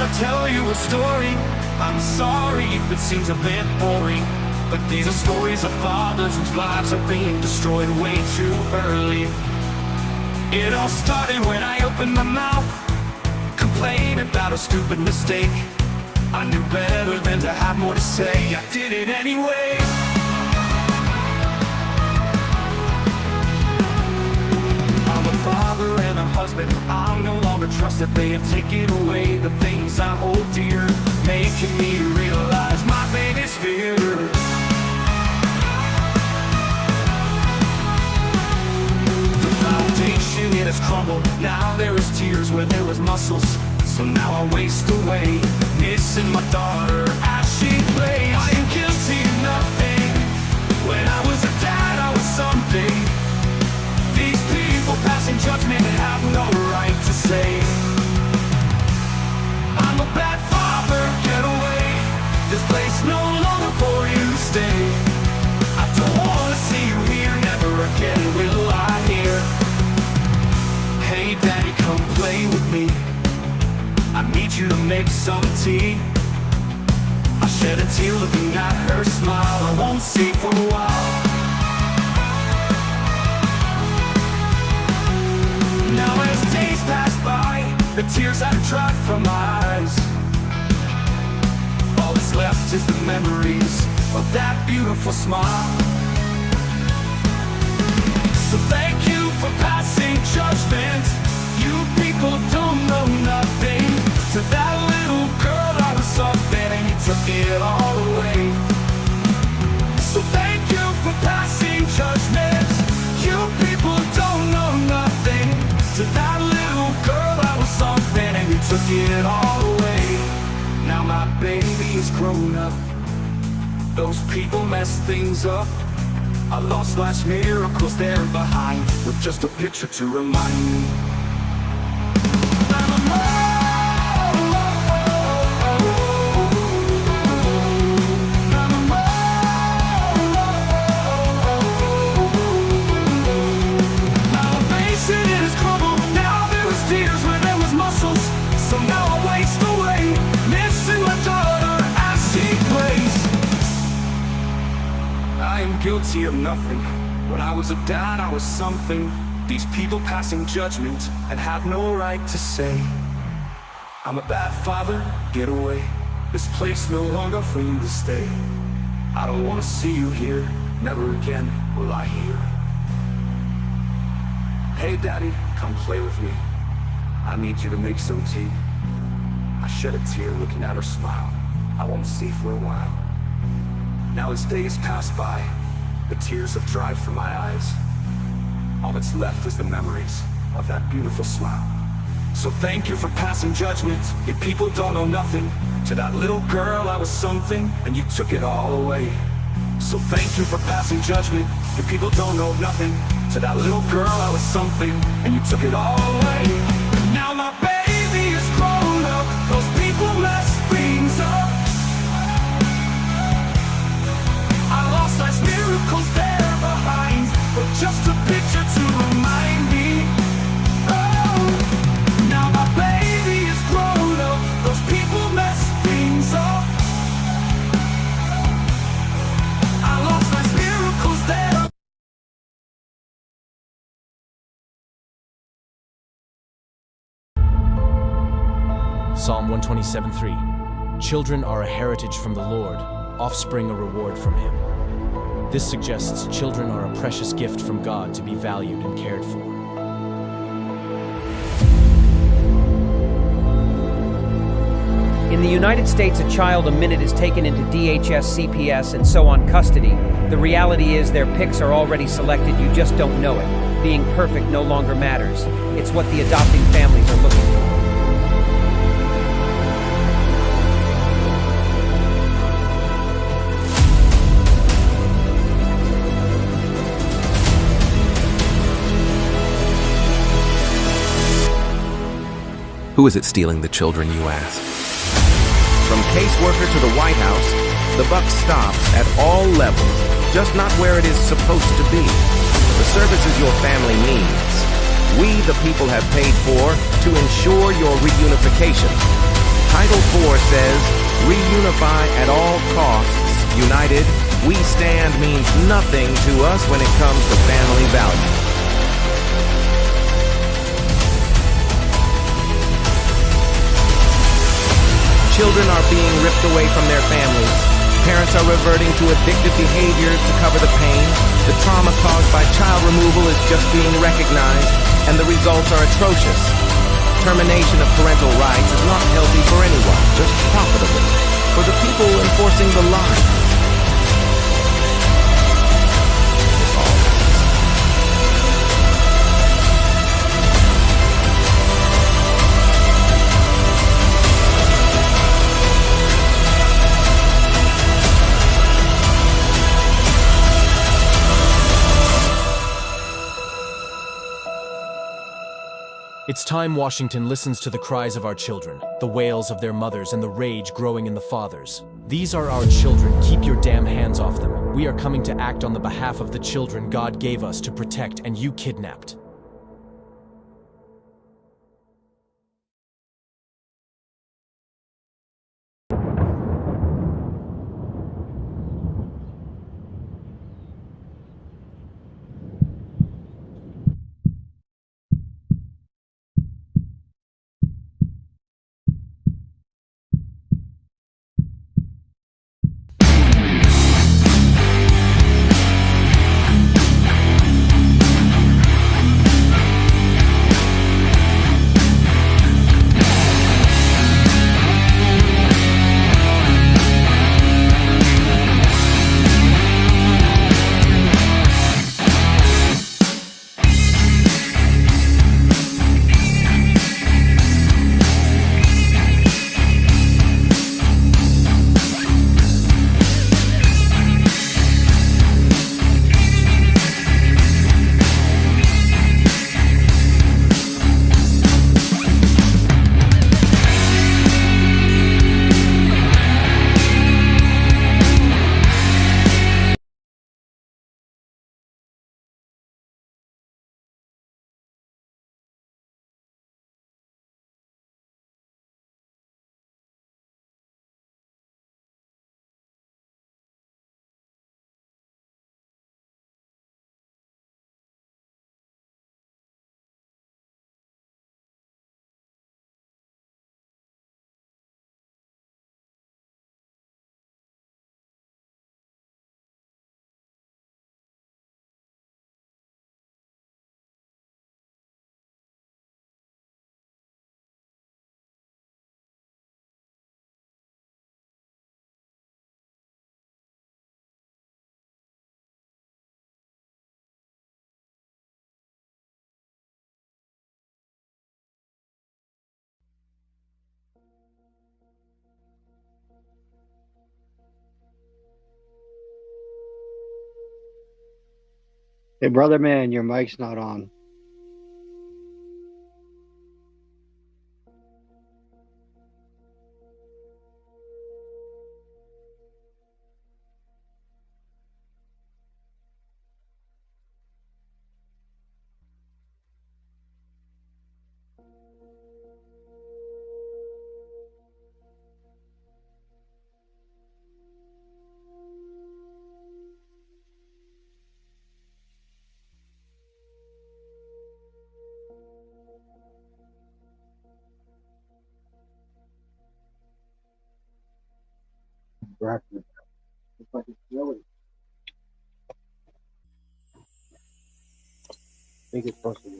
I tell you a story. I'm sorry if it seems a bit boring, but these are stories of fathers whose lives are being destroyed way too early. It all started when I opened my mouth, complained about a stupid mistake. I knew better than to have more to say. I did it anyway. I'm a father and a husband. I'm no longer trusted. They have taken away the things I hold dear, making me realize my biggest fear. The foundation, it has crumbled. Now there is tears where there was muscles. So now I waste away, missing my daughter as she plays. I am guilty of nothing. When I was a dad, I was something. These people passing judgment have no right to say I'm a bad father, get away. This place no longer for you to stay. I don't wanna see you here, never again will I hear. Hey daddy, come play with me. I need you to make some tea. I shed a tear looking at her smile. I won't see for a while. Now as days pass by, the tears have dried from my eyes. All that's left is the memories of that beautiful smile. So thank you for passing judgment. You people don't know nothing. To that little girl I was something, and you took it all away. So thank you for passing judgment. You people don't know nothing. To that little girl I was something, and you took it all away. Now my baby is grown up. Those people messed things up. I lost life's miracles there behind, with just a picture to remind me. I am guilty of nothing. When I was a dad, I was something. These people passing judgment and have no right to say I'm a bad father, get away. This place no longer for you to stay. I don't want to see you here, never again will I hear. Hey daddy, come play with me. I need you to make some tea. I shed a tear looking at her smile. I won't see for a while. Now as days pass by, the tears have dried from my eyes. All that's left is the memories of that beautiful smile. So thank you for passing judgment. You people don't know nothing. To that little girl I was something, and you took it all away. So thank you for passing judgment. You people don't know nothing. To that little girl I was something, and you took it all away. Now my baby is grown up. Those people messed things up. I lost life's miracles there behind, but just a picture to remind me. Oh, now my baby is grown up. Those people messed things up. I lost life's miracles there. Psalm 127:3. Children are a heritage from the Lord, offspring a reward from Him. This suggests children are a precious gift from God to be valued and cared for. In the United States, a child a minute is taken into DHS, CPS, and so on custody. The reality is their pics are already selected, you just don't know it. Being perfect no longer matters. It's what the adopting families are looking for. Who is it stealing the children, you ask? From caseworker to the White House, the buck stops at all levels, just not where it is supposed to be. The services your family needs, we the people have paid for to ensure your reunification. Title 4 says, reunify at all costs. United, we stand means nothing to us when it comes to family values. Children are being ripped away from their families. Parents are reverting to addictive behaviors to cover the pain. The trauma caused by child removal is just being recognized, and the results are atrocious. Termination of parental rights is not healthy for anyone, just profitable for the people enforcing the line. It's time Washington listens to the cries of our children, the wails of their mothers, and the rage growing in the fathers. These are our children. Keep your damn hands off them. We are coming to act on the behalf of the children God gave us to protect, and you kidnapped. Hey, brother man, your mic's not on. Breakfast. It's like it's really. I think it's supposed to be.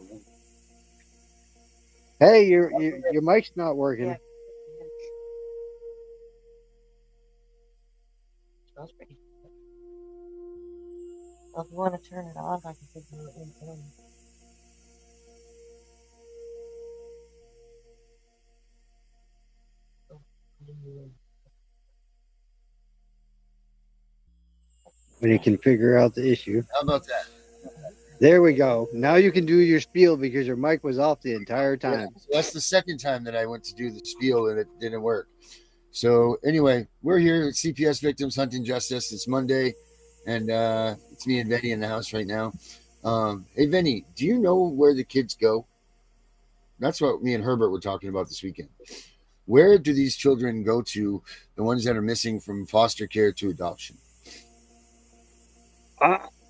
Hey, your mic's not working. Yeah. Smells pretty. Well, if you want to turn it off, I can figure it in. When you can figure out the issue. How about that? There we go. Now you can do your spiel because your mic was off the entire time. Yeah, so that's the second time that I went to do the spiel and it didn't work. So anyway, we're here at CPS Victims Hunting Justice. It's Monday, and it's me and Vinny in the house right now. Hey, Vinny, do you know where the kids go? That's what me and Herbert were talking about this weekend. Where do these children go to, the ones that are missing from foster care to adoption?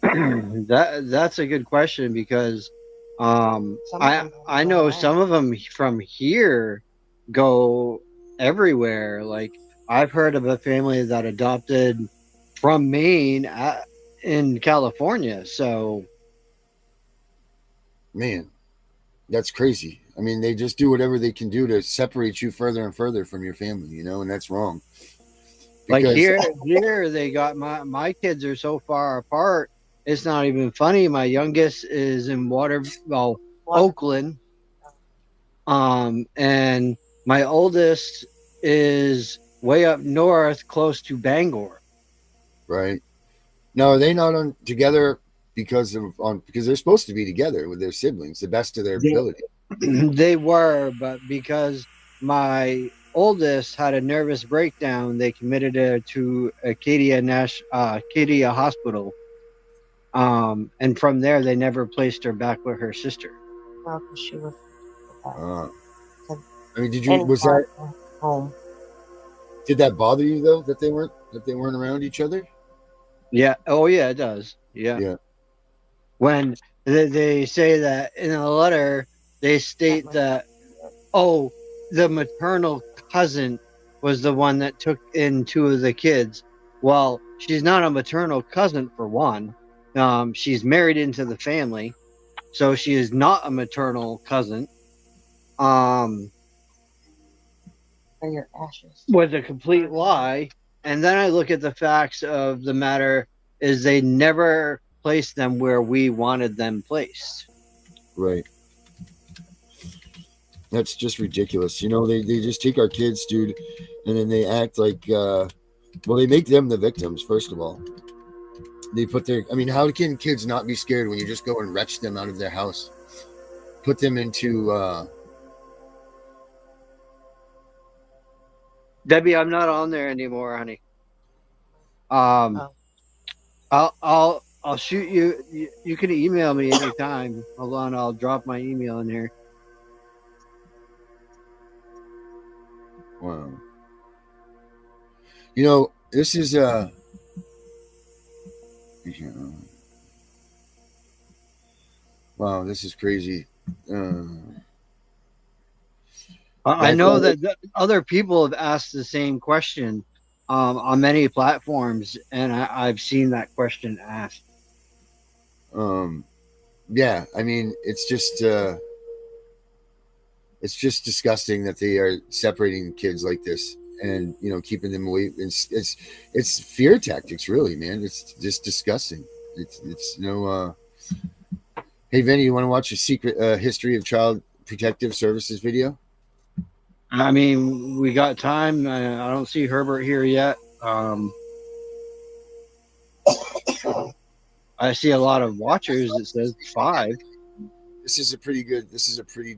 That's a good question, because Some of them I go know around. some of them from here go everywhere. Like, I've heard of a family that adopted from Maine in California. So Man, that's crazy. I mean, they just do whatever they can do to separate you further and further from your family, you know, and that's wrong. like Because here they got my kids are so far apart. It's not even funny. My youngest is in Oakland. And my oldest is way up north, close to Bangor. right now, are they not on together because they're supposed to be together with their siblings, the best of their They- ability? They were, but because my oldest had a nervous breakdown, they committed her to Acadia Hospital. And from there, they never placed her back with her sister. Well, 'cause she was I mean, home. did that bother you though, that they weren't around each other? Yeah. Oh, yeah, it does. Yeah. Yeah. When they say that in a letter, they state that, oh, the maternal cousin was the one that took in two of the kids. Well, she's not a maternal cousin, for one. She's married into the family, so she is not a maternal cousin. For your ashes. Was a complete lie. And then I look at the facts of the matter is they never placed them where we wanted them placed. Right. That's just ridiculous. You know, they just take our kids, dude, and then they act like, they make them the victims, first of all. They put how can kids not be scared when you just go and wrench them out of their house? Put them into, Debbie, I'm not on there anymore, honey. I'll shoot you. You can email me anytime. Hold on, I'll drop my email in here. wow. You know, this is, wow, this is crazy. I know that other people have asked the same question on many platforms, and I've seen that question asked. Yeah, I mean, it's just disgusting that they are separating kids like this and, you know, keeping them away. It's fear tactics, really, man. It's just disgusting. It's no. Hey, Vinny, you want to watch a secret history of child protective services video? I mean, we got time. I don't see Herbert here yet. I see a lot of watchers. It says 5. This is a pretty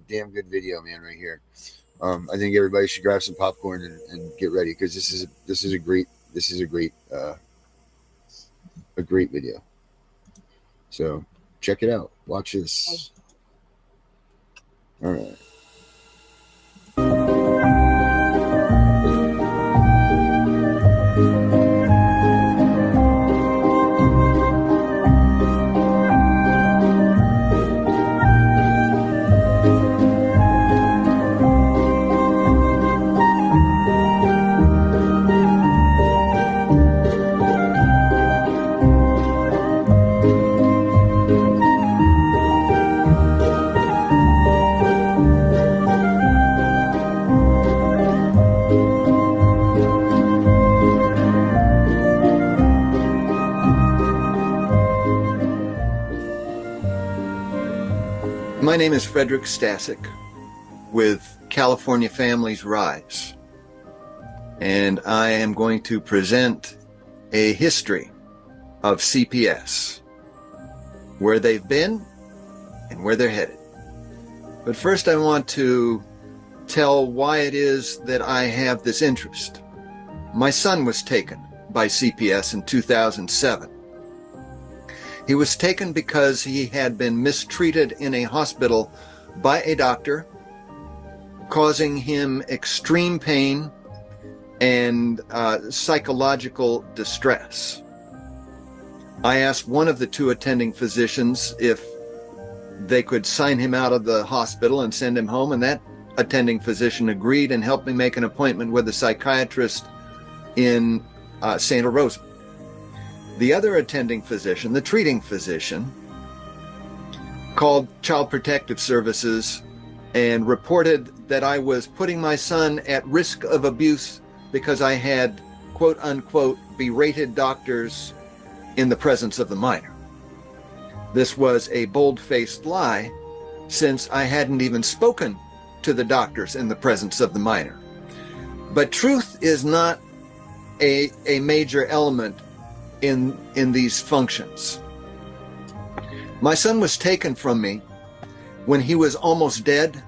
damn good video, man, right here. I think everybody should grab some popcorn and get ready, because this is a great video. So check it out. Watch this. All right. My name is Frederick Stasek with California Families Rise, and I am going to present a history of CPS, where they've been and where they're headed. But first I want to tell why it is that I have this interest. My son was taken by CPS in 2007. He was taken because he had been mistreated in a hospital by a doctor causing him extreme pain and psychological distress. I asked one of the two attending physicians if they could sign him out of the hospital and send him home, and that attending physician agreed and helped me make an appointment with a psychiatrist in Santa Rosa. The other attending physician, the treating physician, called Child Protective Services and reported that I was putting my son at risk of abuse because I had, quote unquote, berated doctors in the presence of the minor. This was a bold-faced lie, since I hadn't even spoken to the doctors in the presence of the minor. But truth is not a major element in these functions. My son was taken from me when he was almost dead,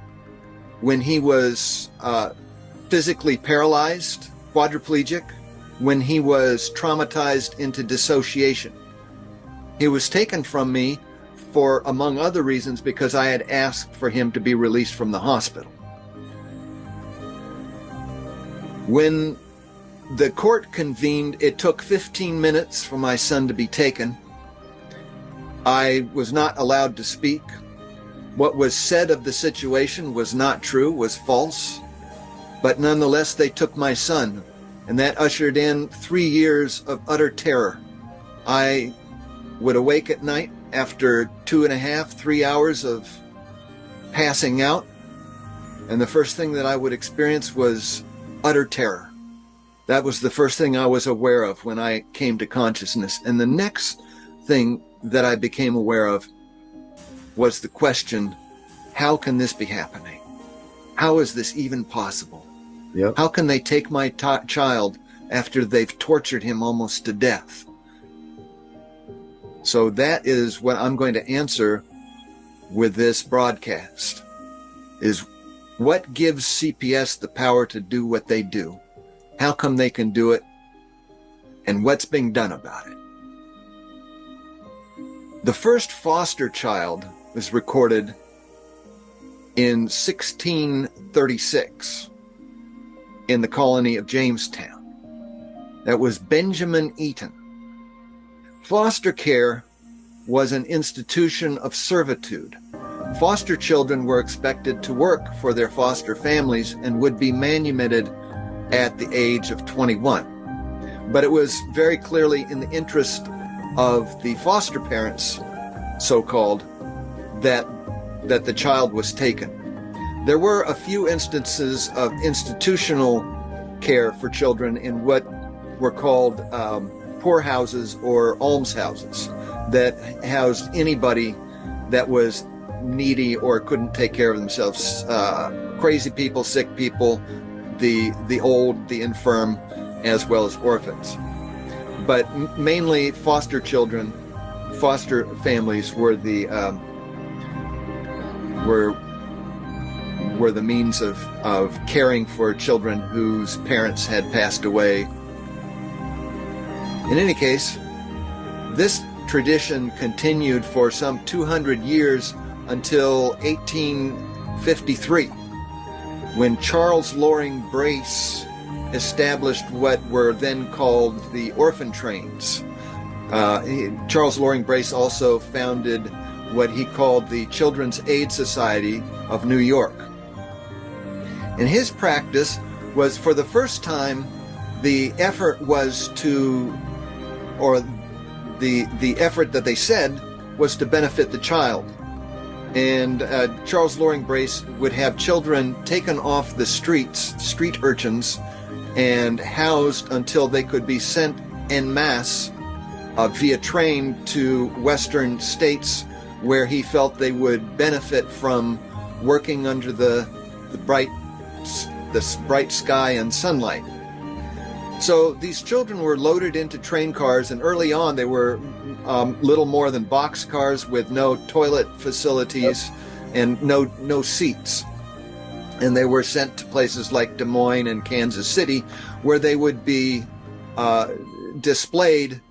when he was physically paralyzed, quadriplegic, when he was traumatized into dissociation. He was taken from me for, among other reasons, because I had asked for him to be released from the hospital. When the court convened, it took 15 minutes for my son to be taken. I was not allowed to speak. What was said of the situation was not true, was false. But nonetheless, they took my son, and that ushered in 3 years of utter terror. I would awake at night after 2.5, 3 hours of passing out, and the first thing that I would experience was utter terror. That was the first thing I was aware of when I came to consciousness. And the next thing that I became aware of was the question, how can this be happening? How is this even possible? Yep. How can they take my child after they've tortured him almost to death? So that is what I'm going to answer with this broadcast, is what gives CPS the power to do what they do? How come they can do it? And what's being done about it? The first foster child was recorded in 1636 in the colony of Jamestown. That was Benjamin Eaton. Foster care was an institution of servitude. Foster children were expected to work for their foster families and would be manumitted at the age of 21. But it was very clearly in the interest of the foster parents, so-called, that the child was taken. There were a few instances of institutional care for children in what were called poorhouses or almshouses that housed anybody that was needy or couldn't take care of themselves. Crazy people, sick people, the old, the infirm, as well as orphans. But mainly foster children, foster families were the means of caring for children whose parents had passed away. In any case, this tradition continued for some 200 years until 1853, when Charles Loring Brace established what were then called the orphan trains. Charles Loring Brace also founded what he called the Children's Aid Society of New York. And his practice was, for the first time, the effort was to, or the effort that they said was to benefit the child. And Charles Loring Brace would have children taken off the streets, street urchins, and housed until they could be sent en masse via train to western states, where he felt they would benefit from working under the bright sky and sunlight. So these children were loaded into train cars, and early on they were little more than box cars with no toilet facilities and no seats. And they were sent to places like Des Moines and Kansas City, where they would be displayed,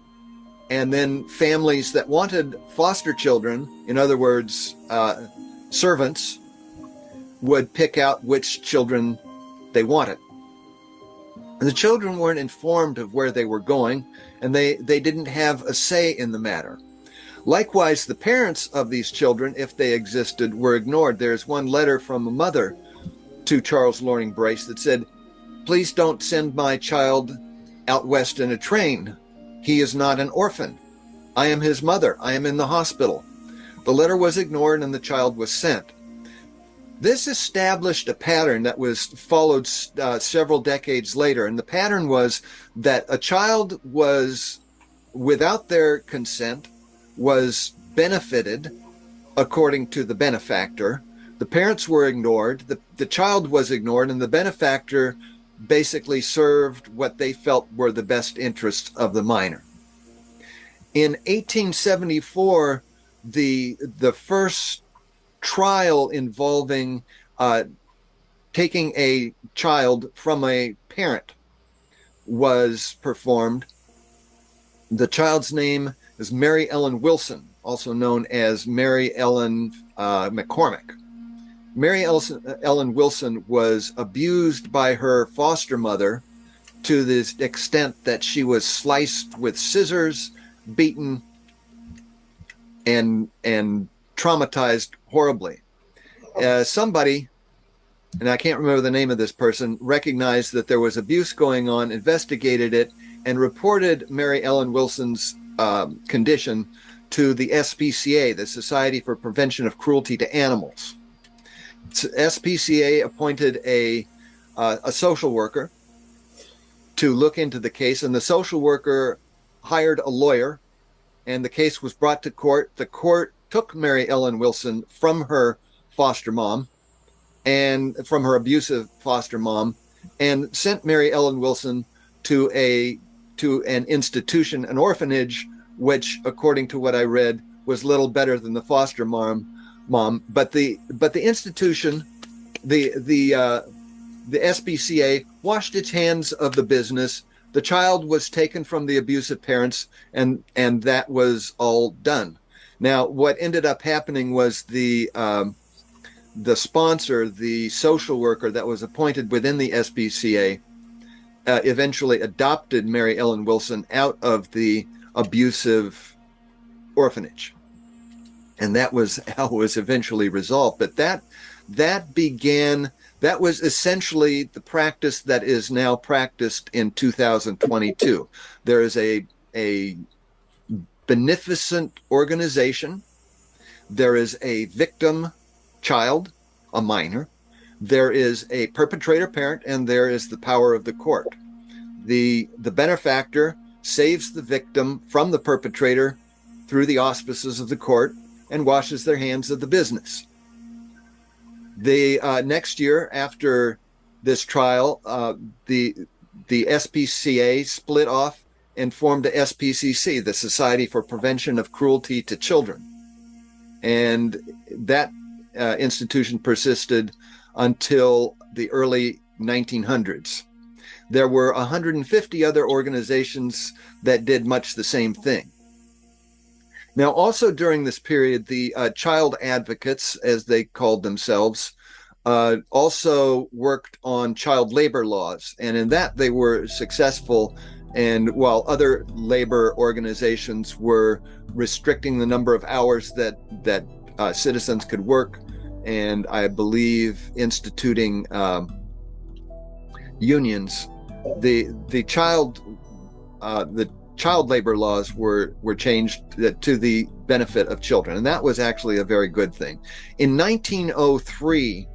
and then families that wanted foster children, in other words, servants, would pick out which children they wanted. And the children weren't informed of where they were going, and they didn't have a say in the matter. Likewise, the parents of these children, if they existed, were ignored. There's one letter from a mother to Charles Loring Brace that said, "Please don't send my child out west in a train. He is not an orphan. I am his mother. I am in the hospital." The letter was ignored and the child was sent. This established a pattern that was followed several decades later. And the pattern was that a child was, without their consent, was benefited according to the benefactor. The parents were ignored, the child was ignored, and the benefactor basically served what they felt were the best interests of the minor. In 1874, the first trial involving taking a child from a parent was performed. The child's name is Mary Ellen Wilson, also known as Mary Ellen McCormick. Mary Ellen Wilson was abused by her foster mother to the extent that she was sliced with scissors, beaten, and traumatized horribly. Somebody, and I can't remember the name of this person, recognized that there was abuse going on, investigated it, and reported Mary Ellen Wilson's condition to the SPCA, the Society for Prevention of Cruelty to Animals. SPCA appointed a social worker to look into the case, and the social worker hired a lawyer, and the case was brought to court. The court took Mary Ellen Wilson from her foster mom and from her abusive foster mom and sent Mary Ellen Wilson to an institution, an orphanage, which, according to what I read, was little better than the foster mom. But the institution, the SPCA, washed its hands of the business. The child was taken from the abusive parents, and that was all done. Now, what ended up happening was the sponsor, the social worker that was appointed within the SPCA, eventually adopted Mary Ellen Wilson out of the abusive orphanage. And that was how it was eventually resolved. But that was essentially the practice that is now practiced in 2022. There is a beneficent organization. There is a victim child, a minor. There is a perpetrator parent, and there is the power of the court. The benefactor saves the victim from the perpetrator through the auspices of the court and washes their hands of the business. The next year after this trial, the SPCA split off and formed the SPCC, the Society for Prevention of Cruelty to Children. And that institution persisted until the early 1900s. There were 150 other organizations that did much the same thing. Now, also during this period, the child advocates, as they called themselves, also worked on child labor laws. And in that, they were successful. And while other labor organizations were restricting the number of hours that citizens could work, and I believe instituting unions, the child labor laws were changed to the benefit of children, and that was actually a very good thing. In 1903,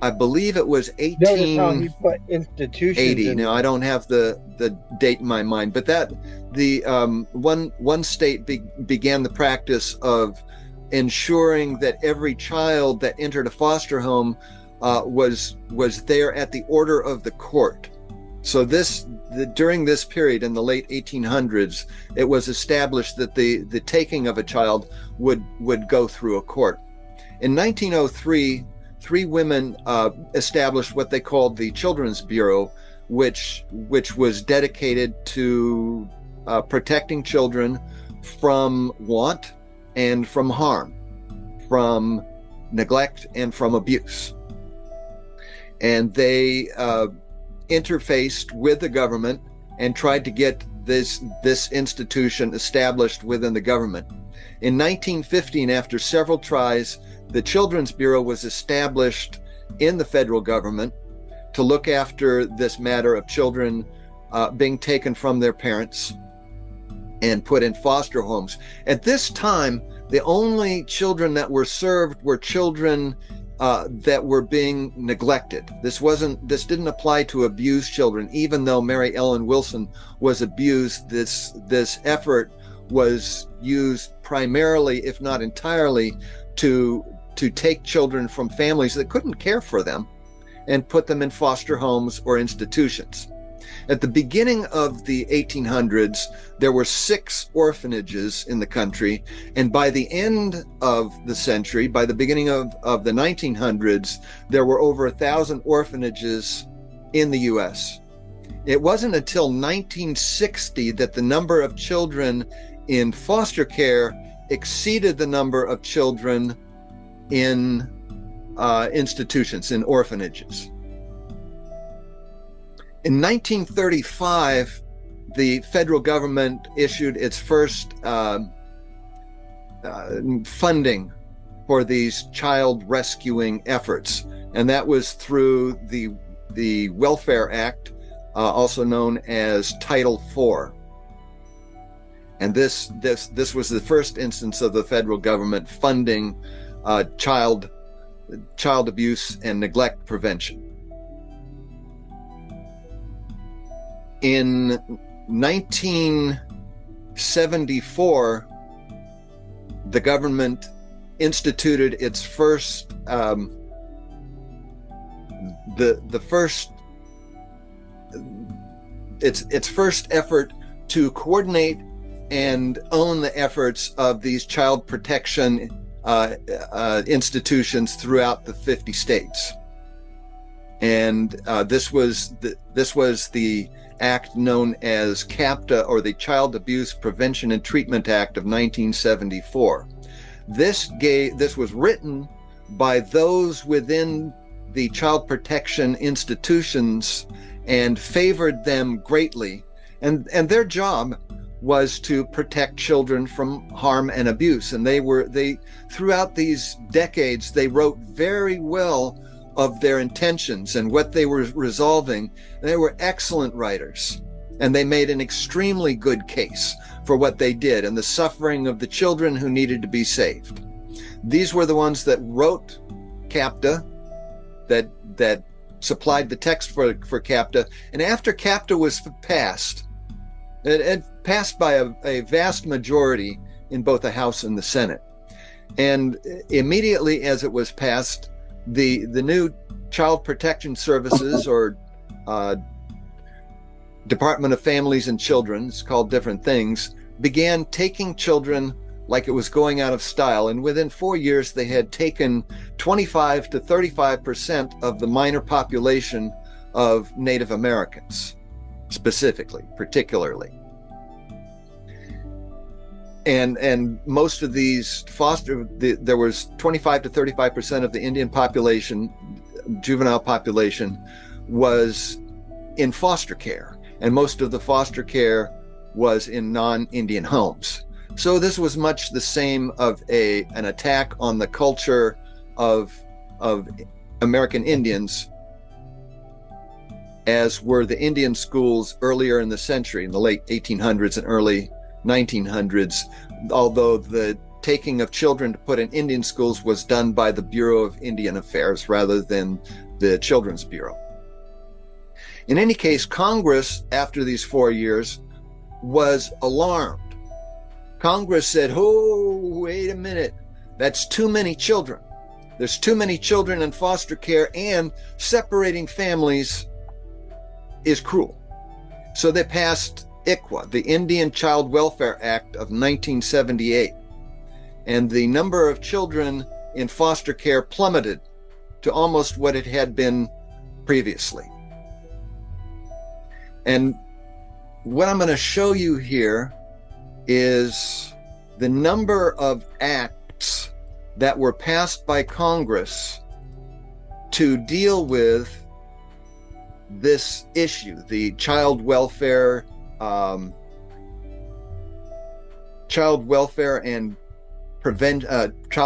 I believe it was 1880. Now I don't have the date in my mind, but that one state began the practice of ensuring that every child that entered a foster home was there at the order of the court. So during this period in the late 1800s, it was established that the taking of a child would go through a court. In 1903, three women established what they called the Children's Bureau, which was dedicated to protecting children from want and from harm, from neglect and from abuse. And they interfaced with the government and tried to get this institution established within the government. In 1915, after several tries, the Children's Bureau was established in the federal government to look after this matter of children being taken from their parents and put in foster homes. At this time, the only children that were served were children that were being neglected. This didn't apply to abused children. Even though Mary Ellen Wilson was abused, this effort was used primarily, if not entirely, to take children from families that couldn't care for them and put them in foster homes or institutions. At the beginning of the 1800s, there were 6 orphanages in the country, and by the end of the century, by the beginning of the 1900s, there were over 1,000 orphanages in the U.S. It wasn't until 1960 that the number of children in foster care exceeded the number of children in institutions, in orphanages. In 1935, the federal government issued its first funding for these child rescuing efforts, and that was through the Welfare Act, also known as Title IV. And this was the first instance of the federal government funding child abuse and neglect prevention. In 1974, the government instituted its first its first effort to coordinate and own the efforts of these child protection institutions throughout the 50 states. And this was the act known as CAPTA, or the Child Abuse Prevention and Treatment Act of 1974. This was written by those within the child protection institutions and favored them greatly. And their job was to protect children from harm and abuse. And they throughout these decades, they wrote very well of their intentions and what they were resolving. They were excellent writers, and they made an extremely good case for what they did and the suffering of the children who needed to be saved. These were the ones that wrote CAPTA, that supplied the text for CAPTA. And after CAPTA was passed, it passed by a vast majority in both the House and the Senate. And immediately as it was passed, the new Child Protection Services, or Department of Families and Children, it's called different things, began taking children like it was going out of style. And within 4 years, they had taken 25 to 35% of the minor population of Native Americans, particularly. And most of these there was 25 to 35% of the Indian population, juvenile population, was in foster care. And most of the foster care was in non-Indian homes. So this was much the same of an attack on the culture of American Indians as were the Indian schools earlier in the century, in the late 1800s and early 1900s, although the taking of children to put in Indian schools was done by the Bureau of Indian Affairs rather than the Children's Bureau. In any case, Congress, after these 4 years, was alarmed. Congress said, oh, wait a minute, that's too many children. There's too many children in foster care, and separating families is cruel. So they passed ICWA, the Indian Child Welfare Act of 1978, and the number of children in foster care plummeted to almost what it had been previously. And what I'm going to show you here is the number of acts that were passed by Congress to deal with this issue, the child welfare and child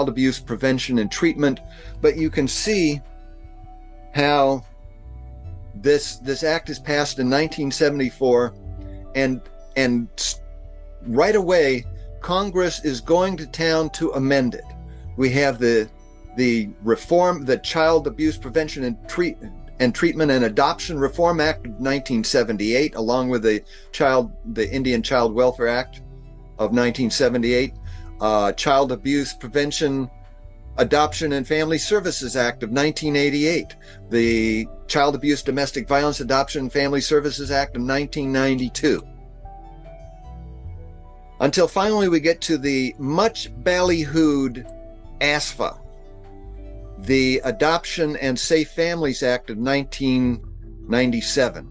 abuse prevention and treatment. But you can see how this act is passed in 1974, and right away Congress is going to town to amend it. We have the reform, the Child Abuse Prevention and Treatment and Adoption Reform Act of 1978, along with the Indian Child Welfare Act of 1978, Child Abuse Prevention, Adoption and Family Services Act of 1988, the Child Abuse, Domestic Violence, Adoption and Family Services Act of 1992. Until finally we get to the much ballyhooed ASFA, the Adoption and Safe Families Act of 1997.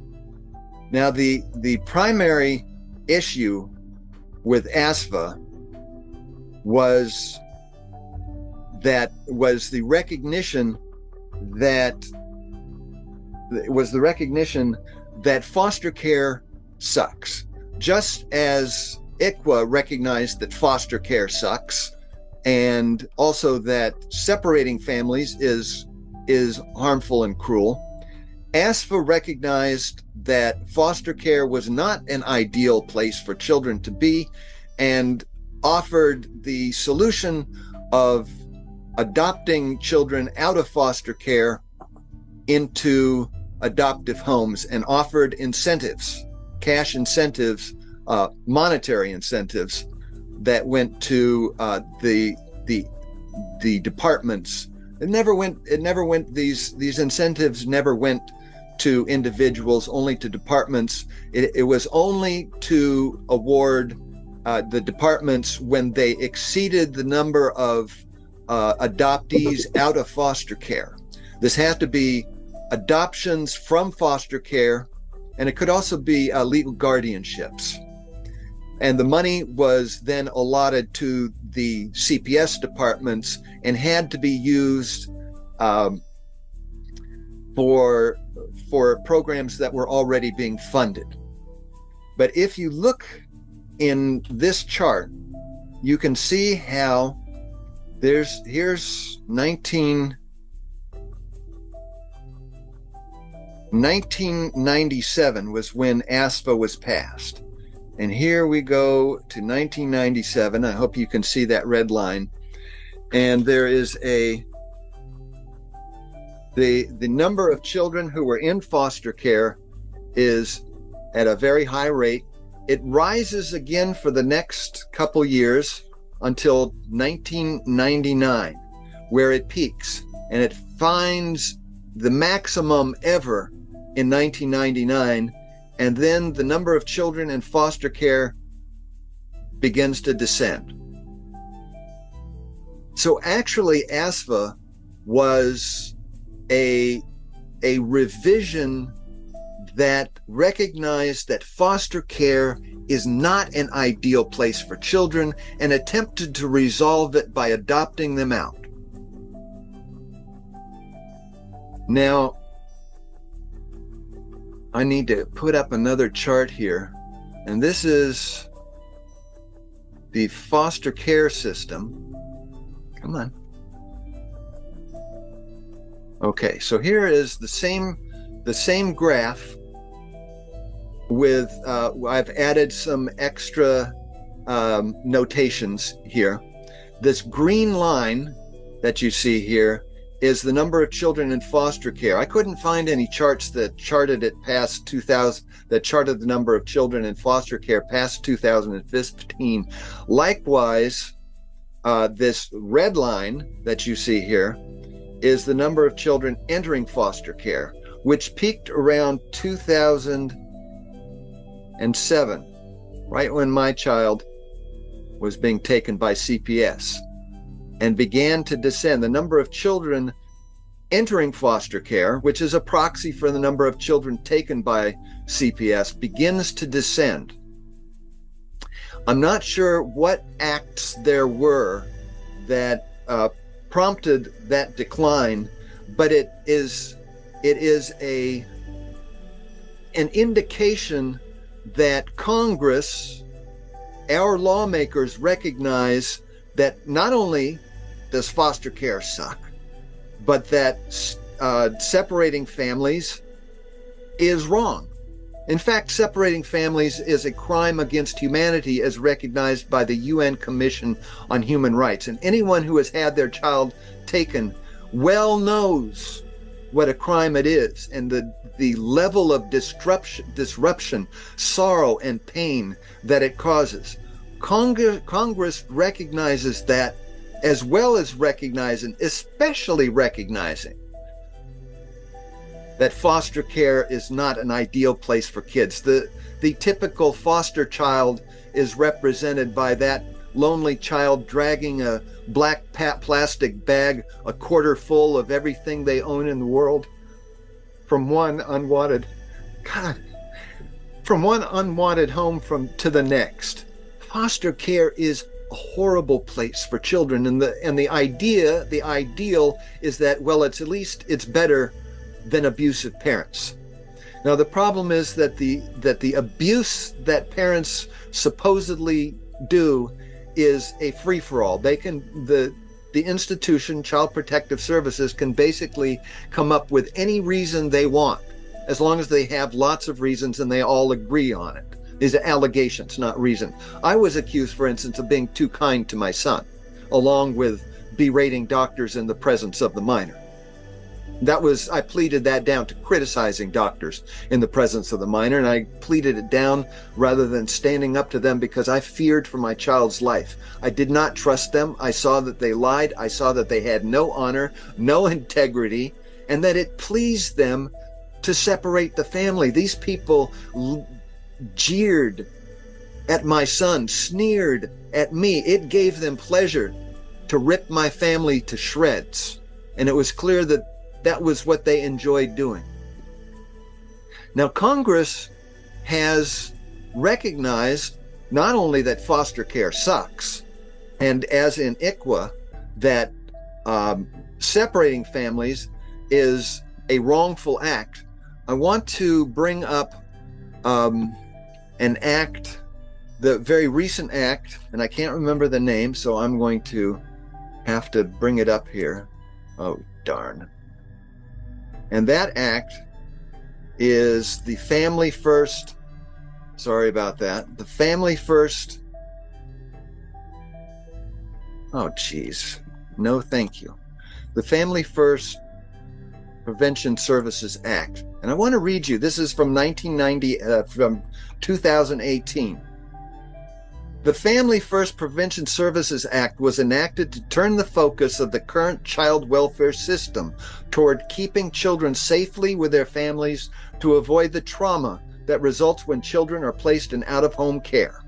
Now, the primary issue with ASFA was the recognition that foster care sucks, just as ICWA recognized that foster care sucks, and also that separating families is harmful and cruel. ASFA recognized that foster care was not an ideal place for children to be, and offered the solution of adopting children out of foster care into adoptive homes, and offered incentives, cash incentives, monetary incentives that went to the departments. These incentives never went to individuals, only to departments. It was only to award the departments when they exceeded the number of adoptees out of foster care. This had to be adoptions from foster care, and it could also be legal guardianships. And the money was then allotted to the CPS departments and had to be used for programs that were already being funded. But if you look in this chart, you can see how here's 1997 was when ASFA was passed. And here we go to 1997. I hope you can see that red line. And there is the number of children who were in foster care is at a very high rate. It rises again for the next couple years until 1999, where it peaks, and it finds the maximum ever in 1999. And then the number of children in foster care begins to descend. So actually, ASFA was a revision that recognized that foster care is not an ideal place for children, and attempted to resolve it by adopting them out. Now, I need to put up another chart here, and this is the foster care system. Come on. Okay, so here is the same graph with I've added some extra notations here. This green line that you see here is the number of children in foster care. I couldn't find any charts that charted it past 2000, that charted the number of children in foster care past 2015. Likewise, this red line that you see here is the number of children entering foster care, which peaked around 2007, right when my child was being taken by CPS, and began to descend. The number of children entering foster care, which is a proxy for the number of children taken by CPS, begins to descend. I'm not sure what acts there were that prompted that decline, but it is an indication that Congress, our lawmakers, recognize that not only does foster care suck, but that separating families is wrong. In fact, separating families is a crime against humanity as recognized by the UN Commission on Human Rights. And anyone who has had their child taken well knows what a crime it is, and the level of disruption, sorrow, and pain that it causes. Congress recognizes that, as well as recognizing, especially recognizing, that foster care is not an ideal place for kids. The typical foster child is represented by that lonely child dragging a black plastic bag, a quarter full of everything they own in the world, from one unwanted home to the next. Foster care is a horrible place for children, and the ideal is that, well, it's better than abusive parents. Now the problem is that the abuse that parents supposedly do is a free-for-all. The institution, Child Protective Services, can basically come up with any reason they want, as long as they have lots of reasons and they all agree on it. These are allegations, not reason. I was accused, for instance, of being too kind to my son, along with berating doctors in the presence of the minor. I pleaded that down to criticizing doctors in the presence of the minor, and I pleaded it down rather than standing up to them because I feared for my child's life. I did not trust them. I saw that they lied. I saw that they had no honor, no integrity, and that it pleased them to separate the family. These people jeered at my son, sneered at me. It gave them pleasure to rip my family to shreds, and it was clear that that was what they enjoyed doing. Now, Congress has recognized not only that foster care sucks, and as in ICWA, that separating families is a wrongful act. I want to bring up an act, the very recent act, and I can't remember the name, so I'm going to have to bring it up here. Oh, darn. And that act is the Family First, sorry about that, the Family First, oh geez, no thank you. The Family First Prevention Services Act. And I want to read you, this is from 2018. The Family First Prevention Services Act was enacted to turn the focus of the current child welfare system toward keeping children safely with their families to avoid the trauma that results when children are placed in out-of-home care.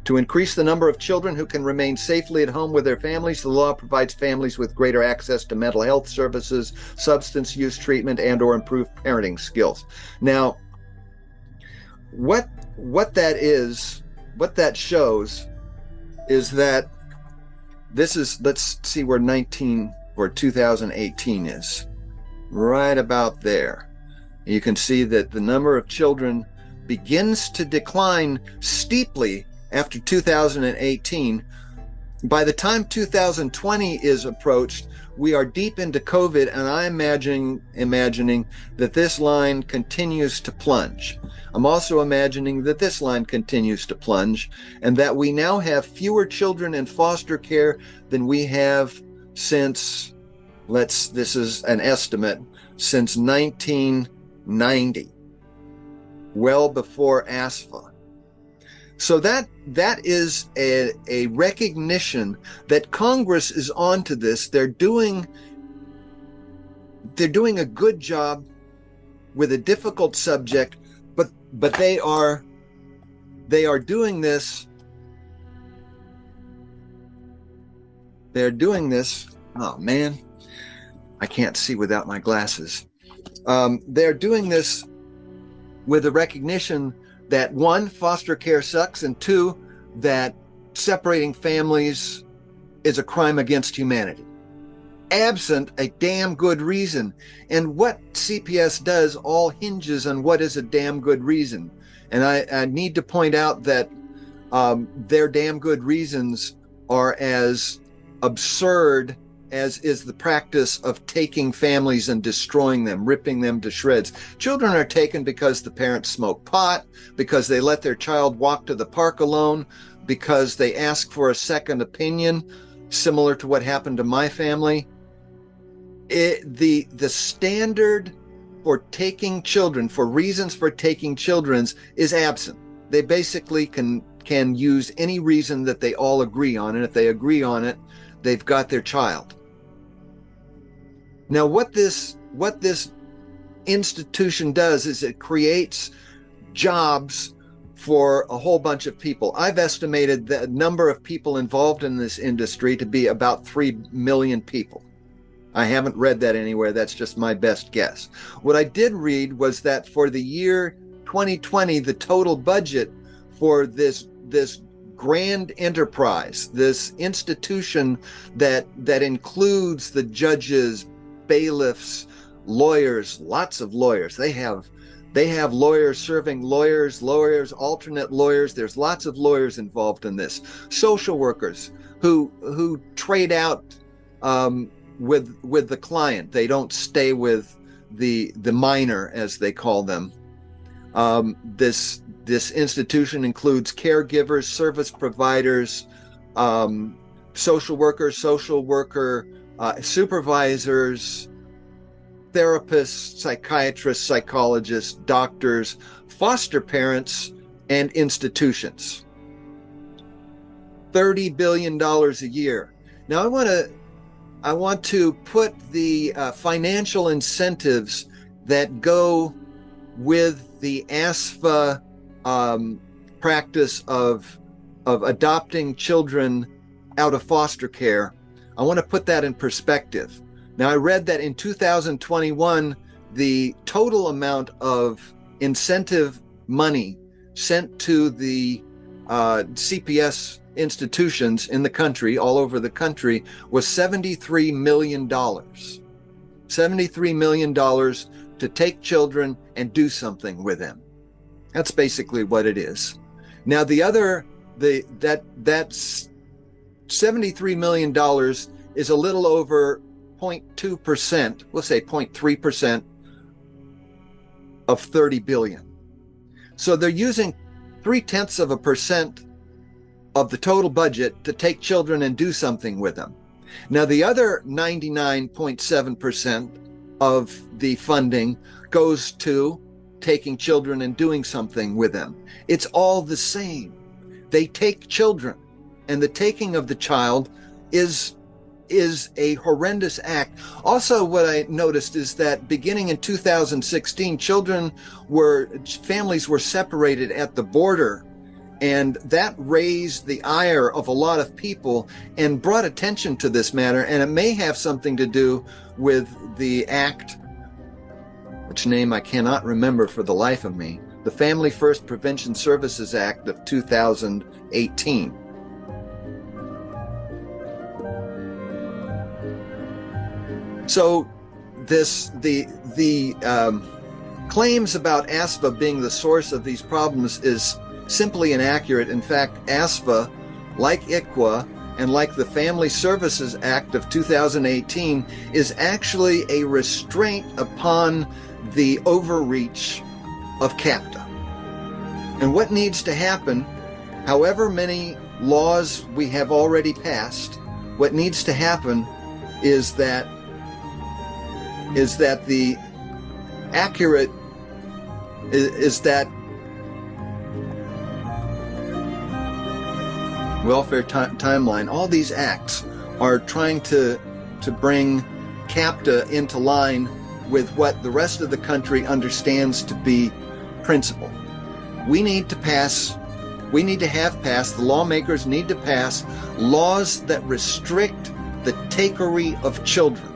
To increase the number of children who can remain safely at home with their families, the law provides families with greater access to mental health services, substance use treatment, and/or improved parenting skills. Now, what that shows is that this is, let's see where 2018 is, right about there. You can see that the number of children begins to decline steeply after 2018. By the time 2020 is approached, we are deep into COVID, and I'm imagining that this line continues to plunge. I'm also imagining that this line continues to plunge, and that we now have fewer children in foster care than we have since, this is an estimate, since 1990, well before ASFA. So that is a recognition that Congress is onto this. They're doing a good job with a difficult subject, but they are doing this. They're doing this. Oh man, I can't see without my glasses. They're doing this with a recognition that one, foster care sucks, and two, that separating families is a crime against humanity, absent a damn good reason. And what CPS does all hinges on what is a damn good reason. And I need to point out that their damn good reasons are as absurd as is the practice of taking families and destroying them, ripping them to shreds. Children are taken because the parents smoke pot, because they let their child walk to the park alone, because they ask for a second opinion, similar to what happened to my family. The standard for taking children, for reasons for taking children, is absent. They basically can use any reason that they all agree on, and if they agree on it, they've got their child. Now, what this institution does is it creates jobs for a whole bunch of people. I've estimated the number of people involved in this industry to be about 3 million people. I haven't read that anywhere. That's just my best guess. What I did read was that for the year 2020, the total budget for this grand enterprise, this institution that includes the judges, bailiffs, lawyers, lots of lawyers. They have lawyers serving lawyers, alternate lawyers. There's lots of lawyers involved in this. Social workers who trade out with the client. They don't stay with the minor, as they call them. This institution includes caregivers, service providers, social worker supervisors, therapists, psychiatrists, psychologists, doctors, foster parents, and institutions. $30 billion a year. Now, I want to put the financial incentives that go with the ASFA practice of adopting children out of foster care. I want to put that in perspective. Now, I read that in 2021, the total amount of incentive money sent to the CPS institutions in the country, all over the country, was $73 million. $73 million to take children and do something with them. That's basically what it is. Now, that's $73 million is a little over 0.2%, we'll say 0.3% of 30 billion. So they're using 0.3% of the total budget to take children and do something with them. Now, the other 99.7% of the funding goes to taking children and doing something with them. It's all the same. They take children, and the taking of the child is a horrendous act. Also, what I noticed is that beginning in 2016, families were separated at the border, and that raised the ire of a lot of people and brought attention to this matter. And it may have something to do with the act, which name I cannot remember for the life of me, the Family First Prevention Services Act of 2018. So the claims about ASFA being the source of these problems is simply inaccurate. In fact, ASFA, like ICWA and like the Family Services Act of 2018, is actually a restraint upon the overreach of CAPTA. And what needs to happen, however many laws we have already passed, what needs to happen is that the accurate is that welfare timeline. All these acts are trying to bring CAPTA into line with what the rest of the country understands to be principle. The lawmakers need to pass laws that restrict the takery of children,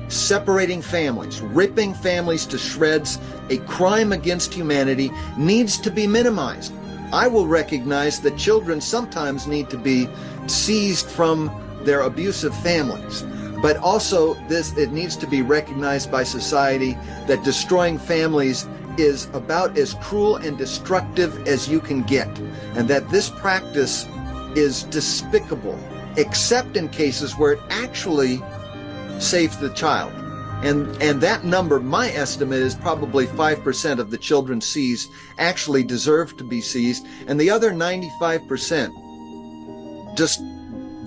separating families, ripping families to shreds. A crime against humanity needs to be minimized. I will recognize that children sometimes need to be seized from their abusive families. But also it needs to be recognized by society that destroying families is about as cruel and destructive as you can get, and that this practice is despicable, except in cases where it actually saves the child. And that number, my estimate, is probably 5% of the children seized actually deserve to be seized, and the other 95%, just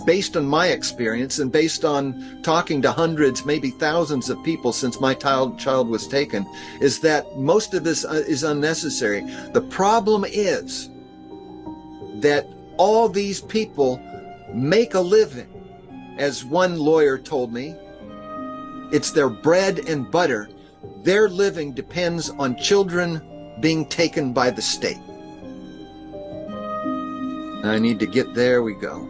based on my experience and based on talking to hundreds, maybe thousands of people since my child was taken, is that most of this is unnecessary. The problem is that all these people make a living. As one lawyer told me, it's their bread and butter. Their living depends on children being taken by the state. I need to get there. We go.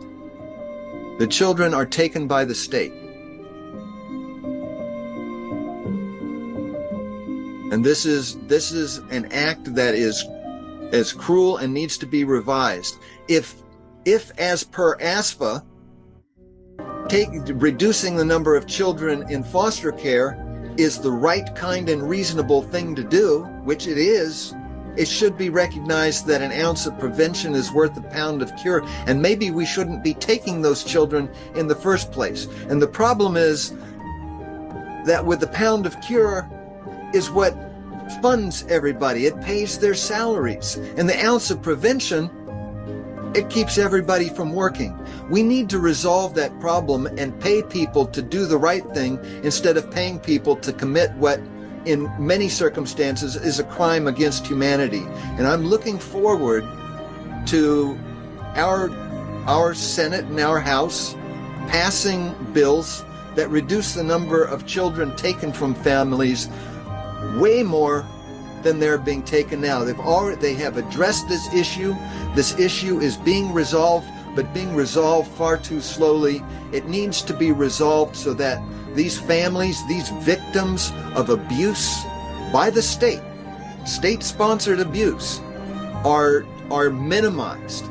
The children are taken by the state. And this is an act that is cruel and needs to be revised. If as per ASFA, reducing the number of children in foster care is the right kind and reasonable thing to do, which it is, it should be recognized that an ounce of prevention is worth a pound of cure, and maybe we shouldn't be taking those children in the first place. And the problem is that with the pound of cure is what funds everybody. It pays their salaries. And the ounce of prevention, it keeps everybody from working. We need to resolve that problem and pay people to do the right thing instead of paying people to commit what in many circumstances is a crime against humanity. And I'm looking forward to our Senate and our House passing bills that reduce the number of children taken from families way more than they're being taken now. They have addressed this issue. This issue is being resolved, but being resolved far too slowly. It needs to be resolved so that these families, these victims of abuse by the state-sponsored abuse, are minimized.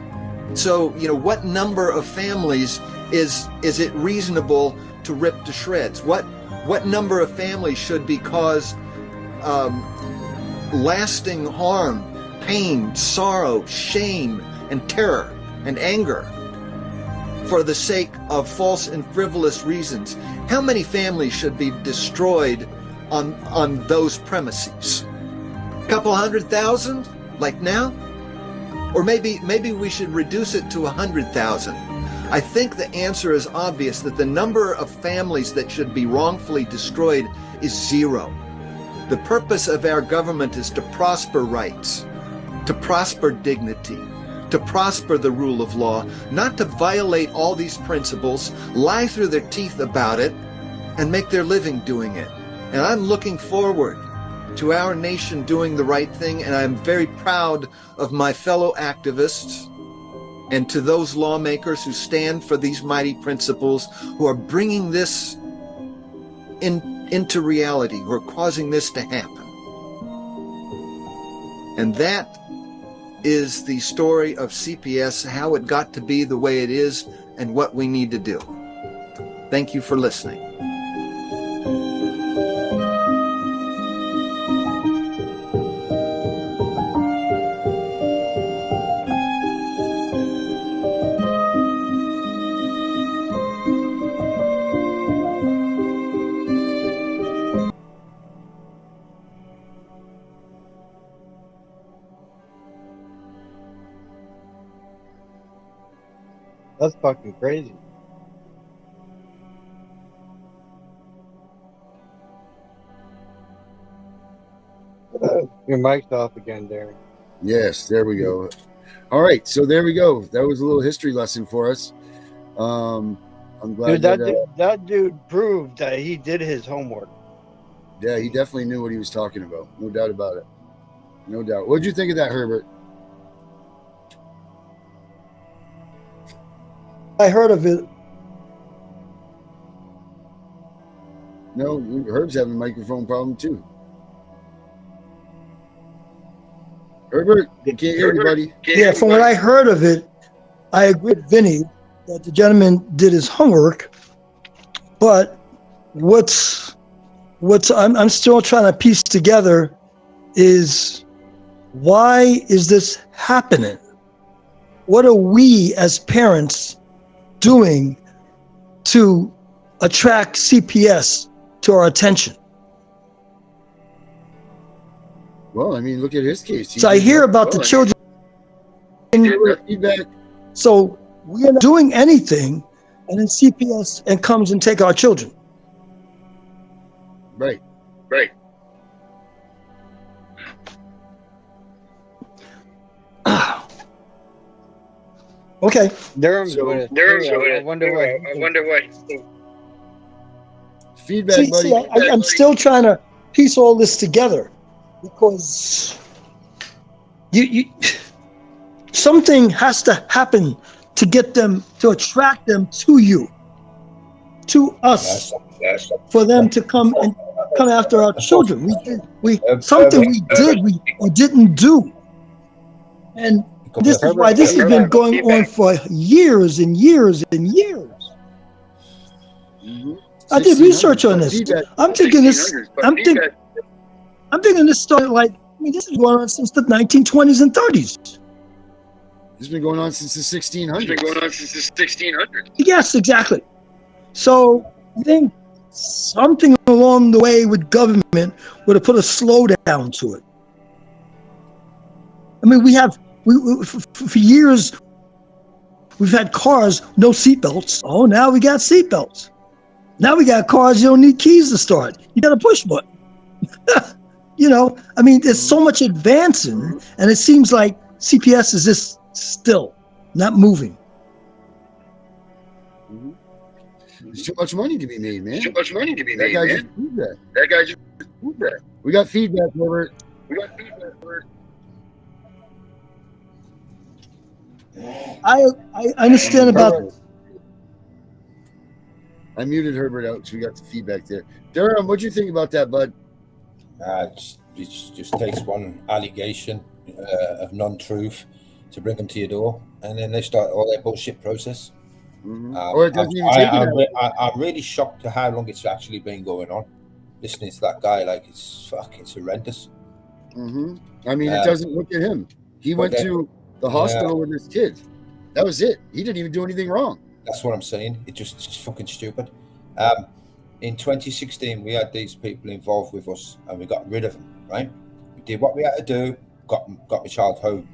So, what number of families is it reasonable to rip to shreds? What number of families should be caused lasting harm, pain, sorrow, shame, and terror and anger for the sake of false and frivolous reasons? How many families should be destroyed on those premises? A couple 100,000, like now? Or maybe we should reduce it to 100,000. I think the answer is obvious, that the number of families that should be wrongfully destroyed is zero. The purpose of our government is to prosper rights, to prosper dignity, to prosper the rule of law, not to violate all these principles, lie through their teeth about it, and make their living doing it. And I'm looking forward to our nation doing the right thing, and I'm very proud of my fellow activists and to those lawmakers who stand for these mighty principles, who are bringing this into reality, who are causing this to happen. And that is the story of CPS, how it got to be the way it is, and what we need to do. Thank you for listening. That's fucking crazy. Your mic's off again, Darren. Yes, there we go. All right, so there we go. That was a little history lesson for us. I'm glad that dude proved that he did his homework. Yeah, he definitely knew what he was talking about. No doubt about it. No doubt. What'd you think of that, Herbert? I heard of it. No, Herb's having a microphone problem too. Herbert, I can't hear you, buddy. Yeah, from what I heard of it, I agree with Vinny that the gentleman did his homework, but what's I'm still trying to piece together is, why is this happening? What are we as parents doing to attract CPS to our attention? Well, I mean, look at his case. So I hear about the children. Feedback. So we're not doing anything, and then CPS and comes and take our children. Right. Okay. Durham's with it. I wonder what. Feedback, buddy. I'm still trying to piece all this together, because you something has to happen to get them, to attract them to you, to us, for them to come and come after our children. We something we did we didn't do, and this is why this has been going on for years and years and years. I did research on this. I'm thinking this started this is going on since the 1920s and 30s. This has been going on since the 1600s. Yes, exactly. So I think something along the way with government would have put a slowdown to it. I mean, we for years, we've had cars, no seatbelts. Oh, now we got seatbelts. Now we got cars, you don't need keys to start. You got a push button. I mean, there's so much advancing, and it seems like CPS is just still not moving. There's too much money to be made, man. That guy just proved that. We got feedback, Herbert. I understand about. I muted Herbert out, so we got the feedback there. Durham, what'd you think about that, bud? It just takes one allegation of non-truth to bring them to your door, and then they start all their bullshit process. Or it doesn't even take I'm really shocked to how long it's actually been going on. Listening to that guy, it's horrendous. I mean, it doesn't look at him. He went to the hospital with his kid. That was it. He didn't even do anything wrong. That's what I'm saying. It's fucking stupid. In 2016, we had these people involved with us, and we got rid of them. Right? We did what we had to do. Got my child home.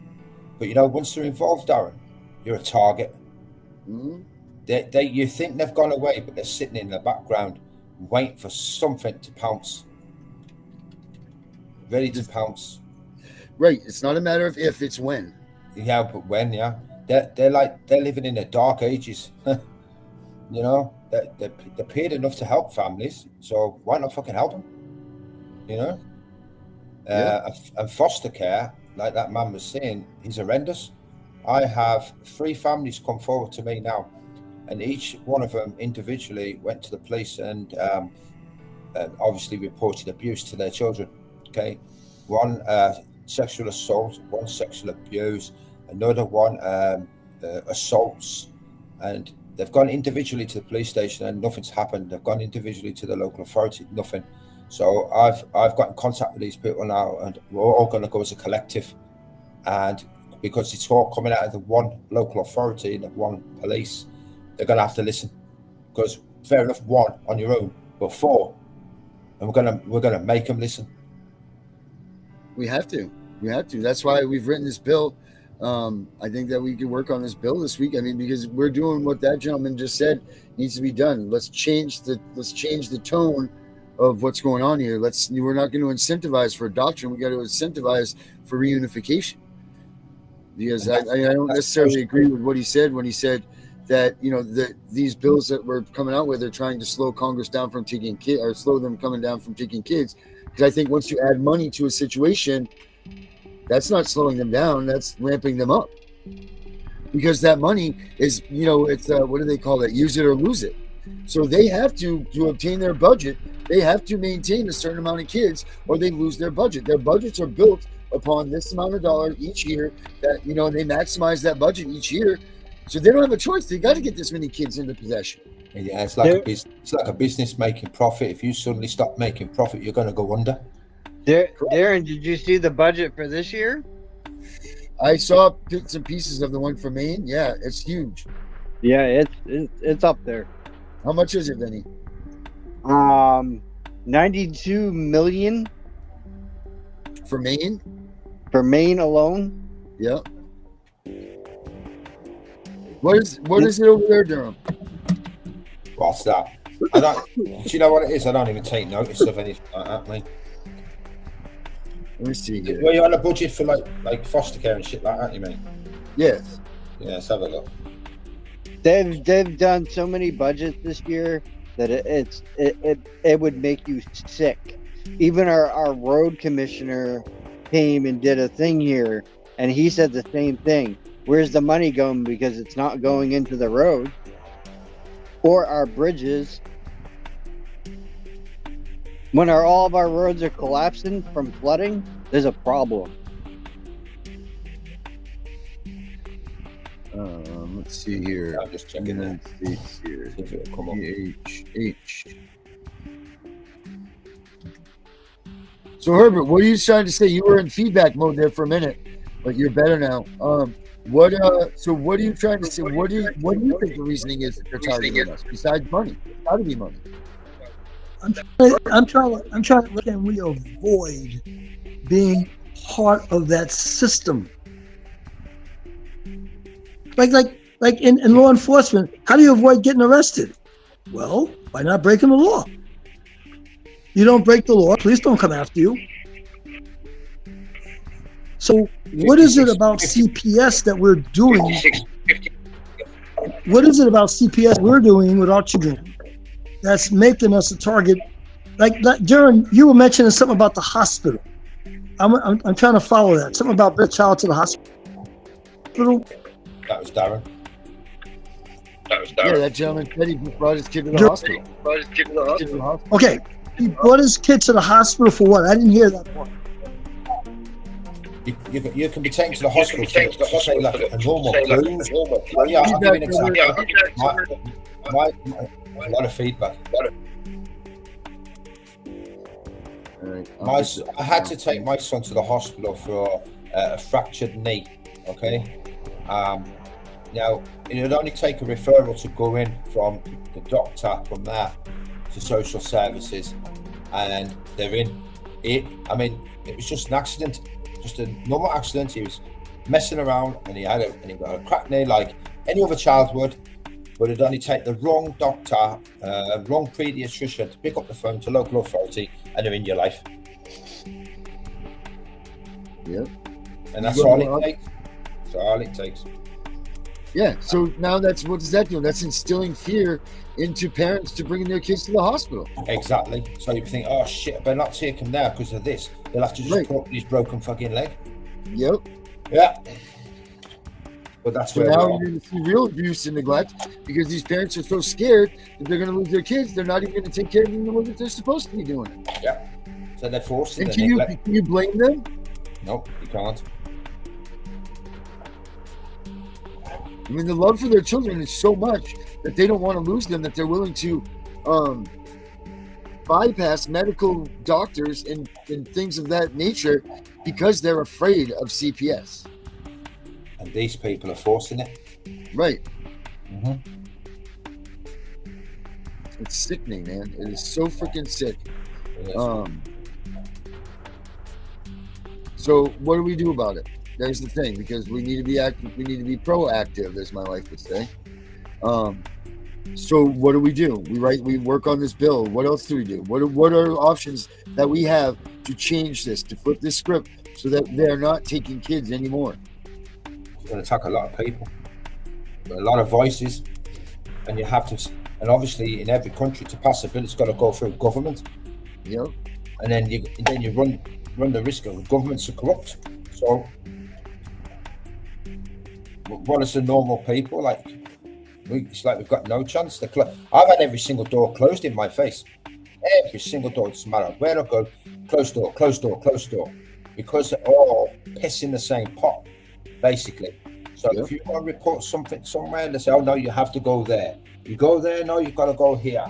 But once they're involved, Darren, you're a target. You think they've gone away, but they're sitting in the background, waiting for something to pounce. Ready to pounce. Right. It's not a matter of if, it's when. Yeah, but when? Yeah. They're living in the dark ages. They're paid enough to help families, so why not fucking help them? And foster care, like that man was saying, is horrendous. I have 3 families come forward to me now, and each one of them individually went to the police and obviously reported abuse to their children. Okay, one sexual assault, one sexual abuse, another one assaults, and they've gone individually to the police station and nothing's happened. They've gone individually to the local authority, nothing. So I've got in contact with these people now, and we're all going to go as a collective, and because it's all coming out of the one local authority and the one police, they're going to have to listen. Because fair enough, 1 on your own, but 4, and we're gonna make them listen. We have to. That's why we've written this bill. I think that we could work on this bill this week. I mean, because we're doing what that gentleman just said needs to be done. Let's change the tone of what's going on here. We're not going to incentivize for adoption. We got to incentivize for reunification. Because I don't necessarily agree with what he said when he said that these bills that we're coming out with are trying to slow Congress down from taking kids, or slow them coming down from taking kids. Because I think once you add money to a situation, that's not slowing them down, that's ramping them up. Because that money is, it's what do they call it? Use it or lose it. So they have to obtain their budget, they have to maintain a certain amount of kids, or they lose their budget. Their budgets are built upon this amount of dollars each year. That they maximize that budget each year. So they don't have a choice. They got to get this many kids into possession. Yeah, it's like it's like a business making profit. If you suddenly stop making profit, you're going to go under. Darren, did you see the budget for this year? I saw bits and pieces of the one for Maine. Yeah, it's huge. Yeah, it's up there. How much is it, Vinny? 92 million For Maine? for Maine alone. Yeah. What is it over there, Durham? What's that? I don't. Do you know what it is? I don't even take notice of anything like that, mate. Let me see here. Were you on a budget for like foster care and shit like that, you mean? Yes. Yeah, let's have a look. They've done so many budgets this year that it would make you sick. Even our road commissioner came and did a thing here, and he said the same thing. Where's the money going? Because it's not going into the road or our bridges. When all of our roads are collapsing from flooding, there's a problem. Let's see here. I'm just checking that. United States here. See if it'll come up. DHH. So Herbert, what are you trying to say? You were in feedback mode there for a minute, but you're better now. So what are you trying to say? What do you think the reasoning is that they're targeting us besides money? It's got to be money. I'm trying to look at we avoid being part of that system. Like in law enforcement, how do you avoid getting arrested? Well, by not breaking the law. You don't break the law, police don't come after you. So what is it about CPS that we're doing? What is it about CPS we're doing with our children that's making us a target? Like Darren, you were mentioning something about the hospital. I'm trying to follow that. Something about bring a child to the hospital. That was Darren. Yeah, that gentleman said he brought his kid to the hospital. Okay, he brought his kid to the hospital for what? I didn't hear that part. You can be taken to the hospital for say like a normal flu. Yeah, I'll give you an example. A lot of feedback. I had to take my son to the hospital for a fractured knee. Okay. Now it would only take a referral to go in from the doctor from there to social services, and they're in it. I mean, it was just an accident, just a normal accident. He was messing around, and he got a cracked knee like any other child would. But it'd only take the wrong doctor, wrong pediatrician to pick up the phone to local authority, and they're in your life. Yep. And that's all it takes. That's all it takes. Yeah. So now what does that do? That's instilling fear into parents to bringing their kids to the hospital. Exactly. So you think, oh shit, I better not take him now because of this. They'll have to just put his broken fucking leg. Yep. Yeah. But that's so where now you're going to see real abuse and neglect because these parents are so scared that they're going to lose their kids. They're not even going to take care of them the way that they're supposed to be doing it. Yeah. So they're forced. And can you blame them? No, you can't. I mean, the love for their children is so much that they don't want to lose them that they're willing to bypass medical doctors and things of that nature because they're afraid of CPS. And these people are forcing it. Right. Mm-hmm. It's sickening, man. It is so freaking sick. So what do we do about it? There's the thing, because we need to be active. We need to be proactive, as my wife would say. So what do? We work on this bill. What else do we do? What are options that we have to change this, to flip this script so that they're not taking kids anymore? It's going to attack a lot of people, a lot of voices, and you have to. And obviously, in every country, to pass a bill, it's got to go through government. Yep. And then you run the risk of governments are corrupt. So, what is the normal people like? It's like we've got no chance. I've had every single door closed in my face. Every single door. It doesn't matter where I go. Closed door, closed door, closed door. Because they're all pissing the same pot, basically. So if you want to report something somewhere, they say, oh no, you have to go there. You go there, no, you got to go here.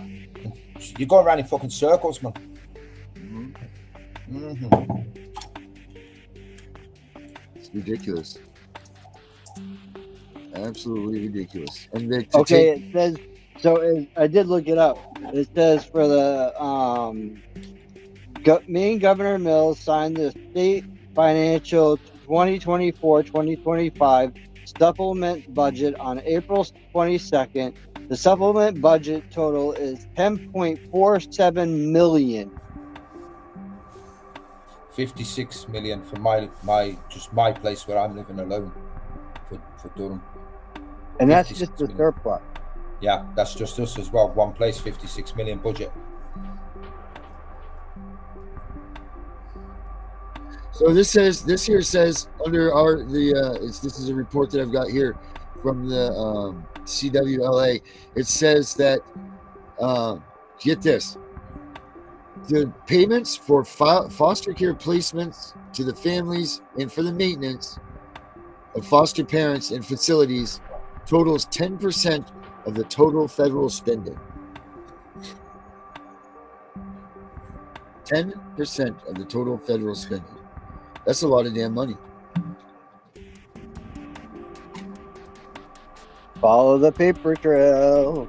You go around in fucking circles, man. It's ridiculous. Absolutely ridiculous. And it says, I did look it up. It says for the Maine Governor Mills signed the state financial 2024-2025 supplement budget on April 22nd. The supplement budget total is $10.47 million. 56 million for my place where I'm living alone for Durham. And that's just the surplus. Yeah, that's just us as well. One place, 56 million budget. So this here says under this is a report that I've got here from the CWLA. It says that get this, the payments for foster care placements to the families and for the maintenance of foster parents and facilities totals 10% of the total federal spending. 10% of the total federal spending. That's a lot of damn money. Follow the paper trail.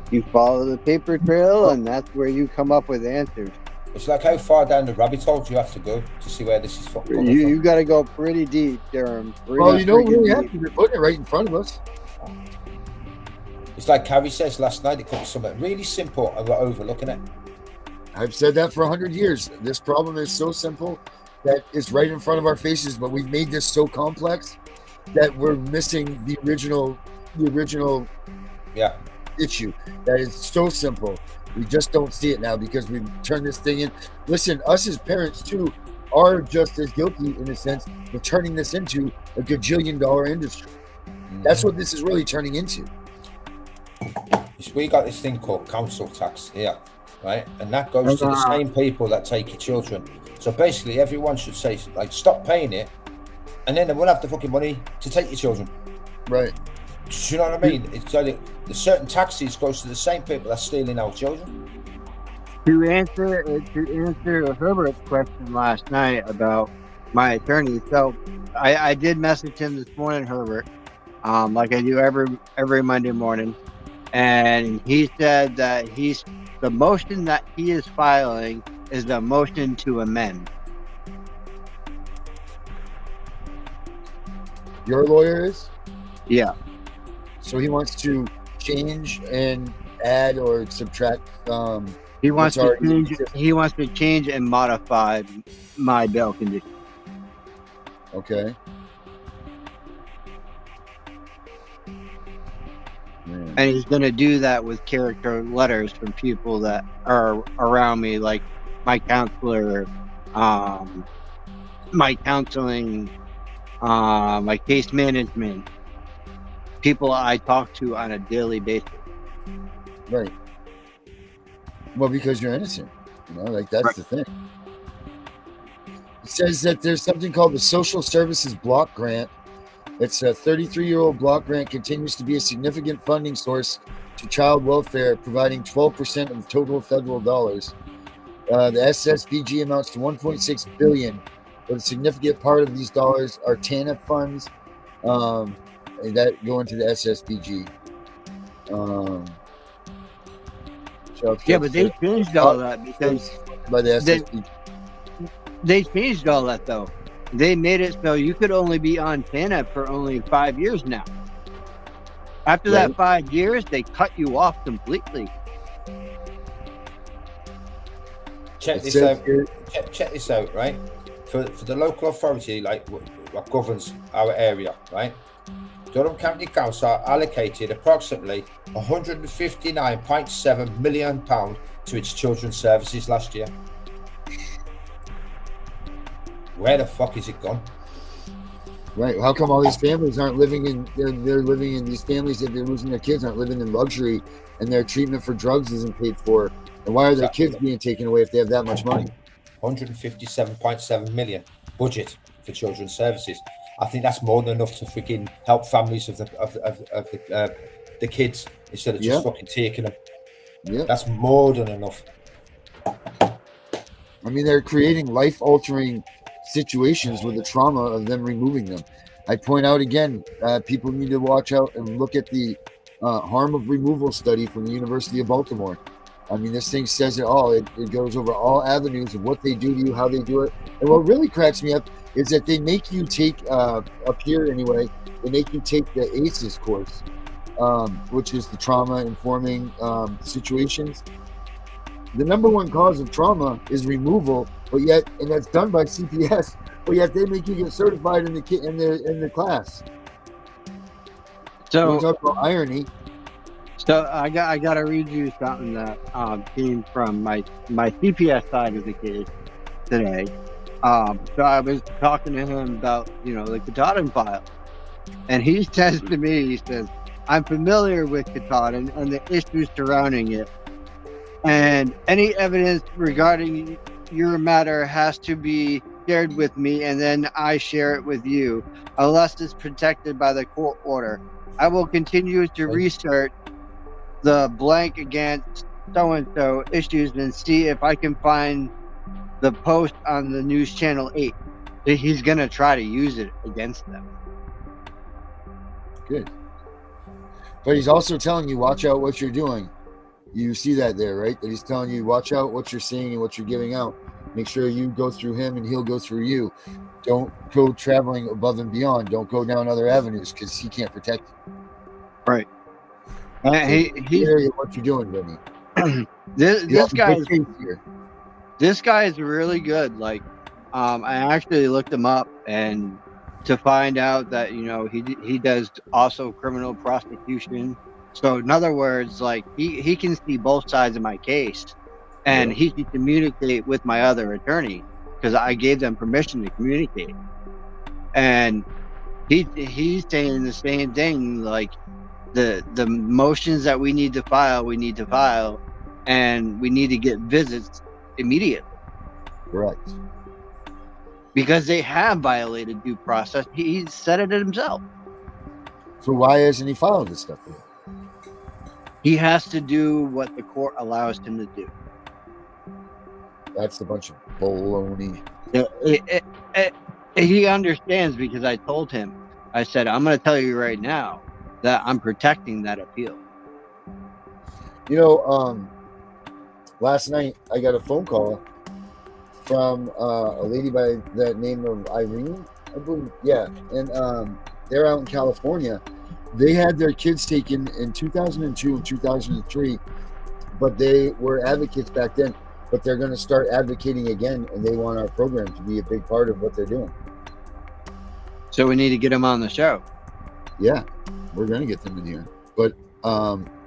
You follow the paper trail, and that's where you come up with answers. It's like how far down the rabbit hole do you have to go to see where this is fucking from? You got to go pretty deep, Durham. Well, you know, we have to. They're putting it right in front of us. It's like Carrie says last night, it could be something really simple and we're overlooking it. I've said that for 100 years. This problem is so simple that it's right in front of our faces, but we've made this so complex that we're missing the original issue. That is so simple. We just don't see it now because we've turned this thing in. Listen, us as parents too are just as guilty in a sense of turning this into a gajillion-dollar industry. That's what this is really turning into. We got this thing called council tax here, right? And that goes to the same people that take your children. So basically everyone should say, like, stop paying it, and then they won't have the fucking money to take your children. Right. Do you know what I mean? It's like the certain taxes goes to the same people that's stealing our children. To answer Herbert's question last night about my attorney, so I did message him this morning, Herbert, like I do every Monday morning, and he said that the motion that he is filing is the motion to amend. Your lawyer is? Yeah. So he wants to change and add or subtract. He wants to change and modify my bail condition. Okay. And he's going to do that with character letters from people that are around me, like my counselor, my counseling, my case management, people I talk to on a daily basis. Right. Well, because you're innocent, like that's right. The thing. It says that there's something called the Social Services Block Grant. It's a 33-year-old block grant continues to be a significant funding source to child welfare, providing 12% of total federal dollars. The SSBG amounts to $1.6 billion, but a significant part of these dollars are TANF funds that go into the SSBG. But they changed all that because by the SSBG. They changed all that though. They made it so you could only be on TANF for only 5 years now. After that 5 years, they cut you off completely. Check this out, right? For the local authority, like what governs our area, right? Durham County Council allocated approximately £159.7 million to its children's services last year. Where the fuck is it gone? Right. How come all these families aren't living in? They're living in these families that they're losing their kids aren't living in luxury, and their treatment for drugs isn't paid for. And why are their kids being taken away if they have that much money? 157.7 million budget for children's services. I think that's more than enough to freaking help families of the kids instead of just fucking taking them. Yeah, that's more than enough. I mean, they're creating life-altering situations with the trauma of them removing them. I point out again, people need to watch out and look at the harm of removal study from the University of Baltimore. I mean, this thing says it all. It goes over all avenues of what they do to you, how they do it. And what really cracks me up is that they make you take, up here anyway, they make you take the ACEs course, which is the trauma-informing situations. The number one cause of trauma is removal, but yet, and that's done by CPS, but yet they make you get certified in the class. So we talk about irony. So I got to read you something that came from my CPS side of the case today. So I was talking to him about the Katahdin file, and he says to me, he says, "I'm familiar with Katahdin and the issues surrounding it, and any evidence regarding your matter has to be shared with me, and then I share it with you, unless it's protected by the court order. I will continue to research the blank against so-and-so issues and see if I can find the post on the news channel 8. He's going to try to use it against them. Good. But he's also telling you, watch out what you're doing. You see that there, right? That he's telling you, watch out what you're saying and what you're giving out. Make sure you go through him and he'll go through you. Don't go traveling above and beyond. Don't go down other avenues because he can't protect you. Right. So he's what you're doing, Vinny. This guy is really good. Like, I actually looked him up and to find out that he does also criminal prosecution. So in other words, like he can see both sides of my case, and he can communicate with my other attorney because I gave them permission to communicate. And he's saying the same thing, like the motions that we need to file, and we need to get visits immediately. Correct. Because they have violated due process. He said it himself. So why hasn't he filed this stuff? He has to do what the court allows him to do. That's a bunch of baloney. He understands because I told him. I said, I'm going to tell you right now that I'm protecting that appeal. Last night I got a phone call from a lady by the name of Irene, I believe. Yeah, and they're out in California. They had their kids taken in 2002 and 2003, but they were advocates back then. But they're going to start advocating again, and they want our program to be a big part of what they're doing. So we need to get them on the show. Yeah, we're going to get them in here. But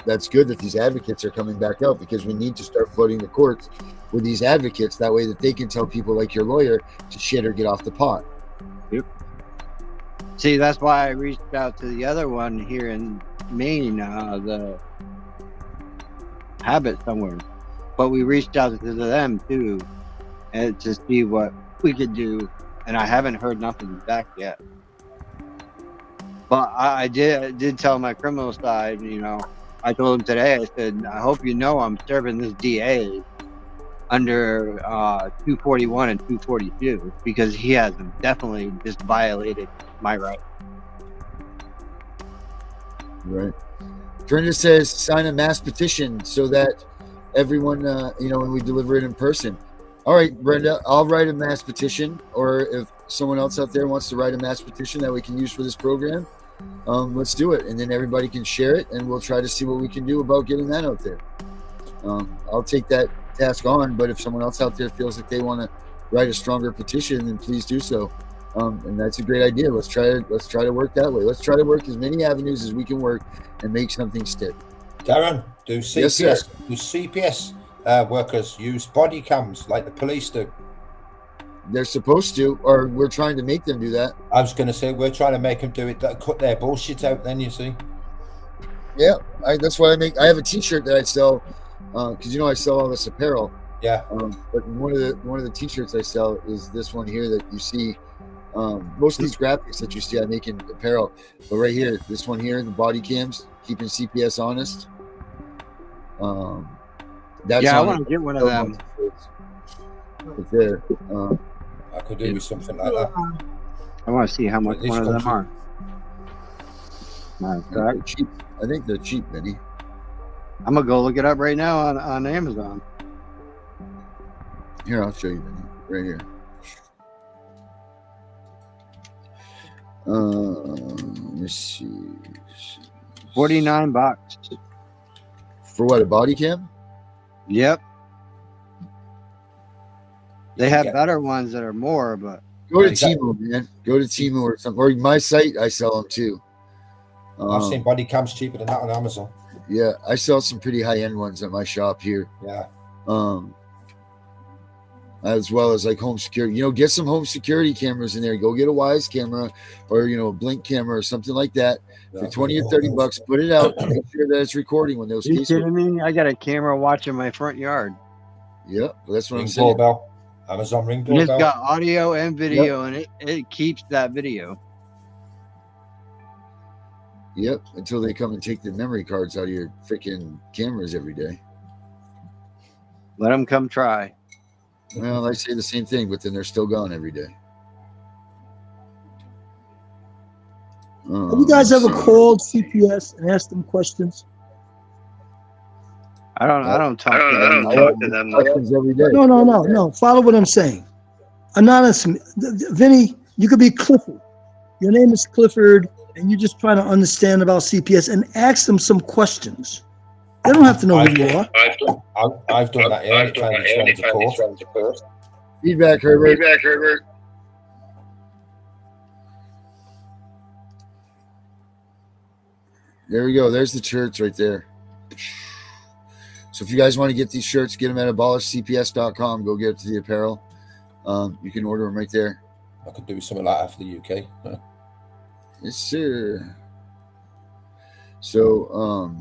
that's good that these advocates are coming back out because we need to start flooding the courts with these advocates. That way that they can tell people like your lawyer to shit or get off the pot. Yep. See, that's why I reached out to the other one here in Maine, the Habit somewhere. But we reached out to them too, and to see what we could do. And I haven't heard nothing back yet. But I did tell my criminal side, I told him today, I said, I hope I'm serving this DA under 241 and 242 because he has definitely just violated my right. Right. Brenda says sign a mass petition so that everyone, when we deliver it in person. All right, Brenda, I'll write a mass petition, or if someone else out there wants to write a mass petition that we can use for this program, let's do it. And then everybody can share it, and we'll try to see what we can do about getting that out there. I'll take that task on, but if someone else out there feels like they want to write a stronger petition, then please do so. And that's a great idea. Let's try to work that way. Let's try to work as many avenues as we can work and make something stick. Darren, do CPS, Yes, do CPS workers use body cams like the police do? They're supposed to, or we're trying to make them do that. I was going to say, we're trying to make them do it. Cut their bullshit out then, you see. Yeah, that's what I make. I have a t-shirt that I sell, because I sell all this apparel. Yeah. But one of the t-shirts I sell is this one here that you see Most of these graphics that you see, I make in apparel, but right here, this one here, the body cams, keeping CPS honest. That's Yeah, I on want it. to get one of them. Right there. I could do with something like that. I want to see how much This one of them country. are. They're cheap. I think they're cheap, Benny. I'm gonna go look it up right now on Amazon. Here, I'll show you, Benny. Right here. Let's see. $49. For what, a body cam? Yep. They have Yeah. better ones that are more, but Go to like, Temu, man. Go to Temu or something. Or my site, I sell them too. I've seen body cams cheaper than that on Amazon. Yeah, I sell some pretty high-end ones at my shop here. Yeah. As well as like home security. You know, get some home security cameras in there. Go get a Wise camera or, you know, a Blink camera or something like that. For 20 or 30 bucks, put it out. Make sure that it's recording when those you cases. kidding me? I got a camera watching my front yard. Yep, that's what Ring I'm saying. doorbell. Amazon Ring And it's doorbell. got audio and video, and it keeps that video. Yep, until they come and take the memory cards out of your freaking cameras every day. Let them come try. Well, I say the same thing, but then they're still gone every day. Have you guys ever called CPS and asked them questions? I don't talk to them. Questions every day. No. Follow what I'm saying. Anonymous, Vinny, you could be Clifford. Your name is Clifford, and you're just trying to understand about CPS and ask them some questions. They don't have to know who you are. I've done that here. Anytime it's gone to court. Feedback, Herbert. There we go. There's the shirts right there. So if you guys want to get these shirts, get them at abolishcps.com. Go get it to the apparel. You can order them right there. I could do something like that for the UK. Yes, sir. So,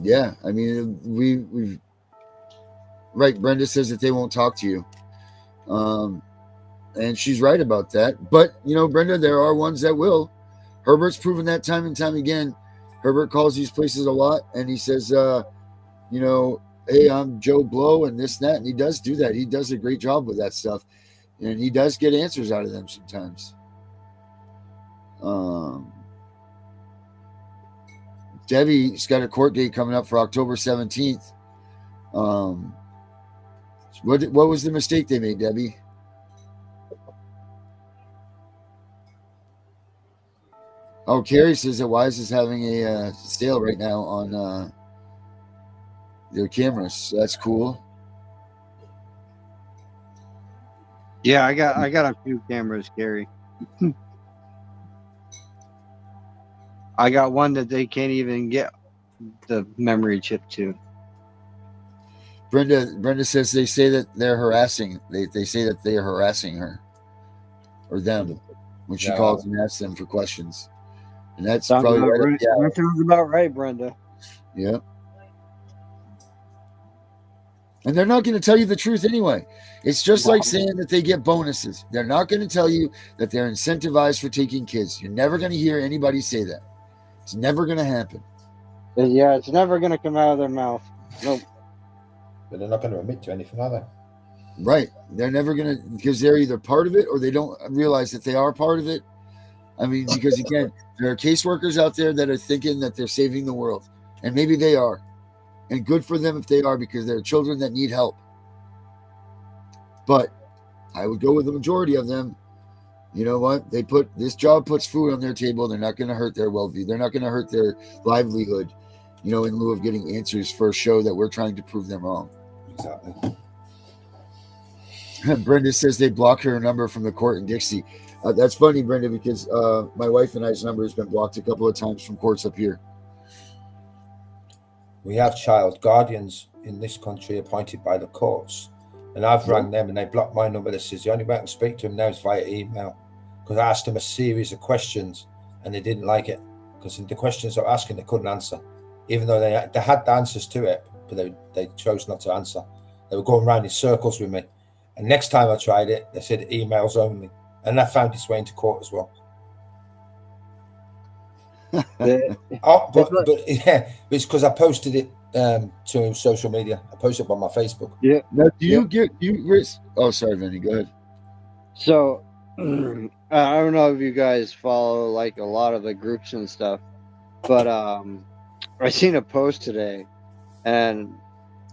yeah, I mean, we've right. Brenda says that they won't talk to you. And she's right about that. But, you know, Brenda, there are ones that will. Herbert's proven that time and time again. Herbert calls these places a lot, and he says, you know, hey, I'm Joe Blow and this, that. And he does do that. He does a great job with that stuff. And he does get answers out of them sometimes. Debbie's got a court date coming up for October 17th. What was the mistake they made, Debbie? Oh, Carrie says that Wise is having a sale right now on their cameras. So that's cool. Yeah, I got a few cameras, Gary. I got one that they can't even get the memory chip to. Brenda says they say that they're harassing. They say that they are harassing her or them when she calls and asks them for questions. And that's probably right. Yeah. That sounds about right, Brenda. Yeah. And they're not going to tell you the truth anyway. It's just like saying that they get bonuses. They're not going to tell you that they're incentivized for taking kids. You're never going to hear anybody say that. It's never going to happen. Yeah, it's never going to come out of their mouth. Nope. But they're not going to admit to anything, are they? Right. They're never going to, because they're either part of it or they don't realize that they are part of it. I mean, because again, there are caseworkers out there that are thinking that they're saving the world. And maybe they are. And good for them if they are, because there are children that need help. But I would go with the majority of them. You know what? This job puts food on their table. They're not going to hurt their well-being. They're not going to hurt their livelihood, you know, in lieu of getting answers for a show that we're trying to prove them wrong. Exactly. Brenda says they blocked her number from the court in Dixie. That's funny, Brenda, because my wife and I's number has been blocked a couple of times from courts up here. We have child guardians in this country appointed by the courts. And I've rang them and they blocked my number. That says the only way I can speak to them now is via email. Because I asked them a series of questions and they didn't like it. Because the questions I was asking, they couldn't answer. Even though they had the answers to it, but they chose not to answer. They were going around in circles with me. And next time I tried it, they said emails only. And that found its way into court as well. The- But yeah, it's because I posted it to social media. I posted it on my Facebook. yeah. Now, oh, sorry, Vinny. Go ahead. So I don't know if you guys follow like a lot of the groups and stuff, but I seen a post today, and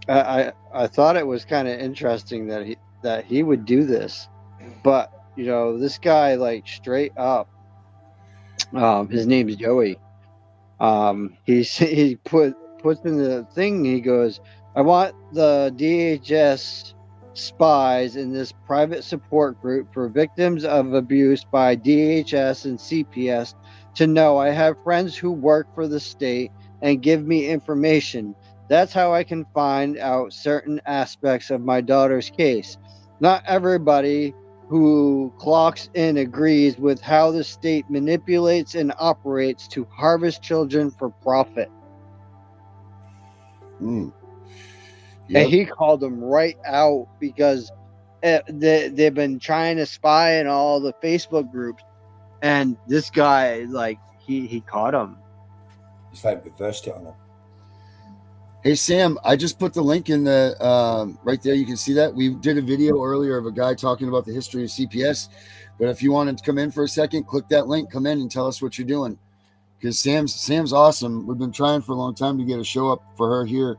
I thought it was kind of interesting that he would do this, but you know, this guy, like, straight up, his name's Joey. He puts in the thing. He goes, "I want the DHS spies in this private support group for victims of abuse by DHS and CPS to know I have friends who work for the state and give me information. That's how I can find out certain aspects of my daughter's case. Not everybody who clocks in agrees with how the state manipulates and operates to harvest children for profit." Yep. And he called them right out because they've been trying to spy in all the Facebook groups, and this guy, like, he caught him. It's like reversed it on him. Hey, Sam, I just put the link in the right there. You can see that. We did a video earlier of a guy talking about the history of CPS. But if you wanted to come in for a second, click that link, come in and tell us what you're doing. Because Sam's awesome. We've been trying for a long time to get a show up for her here.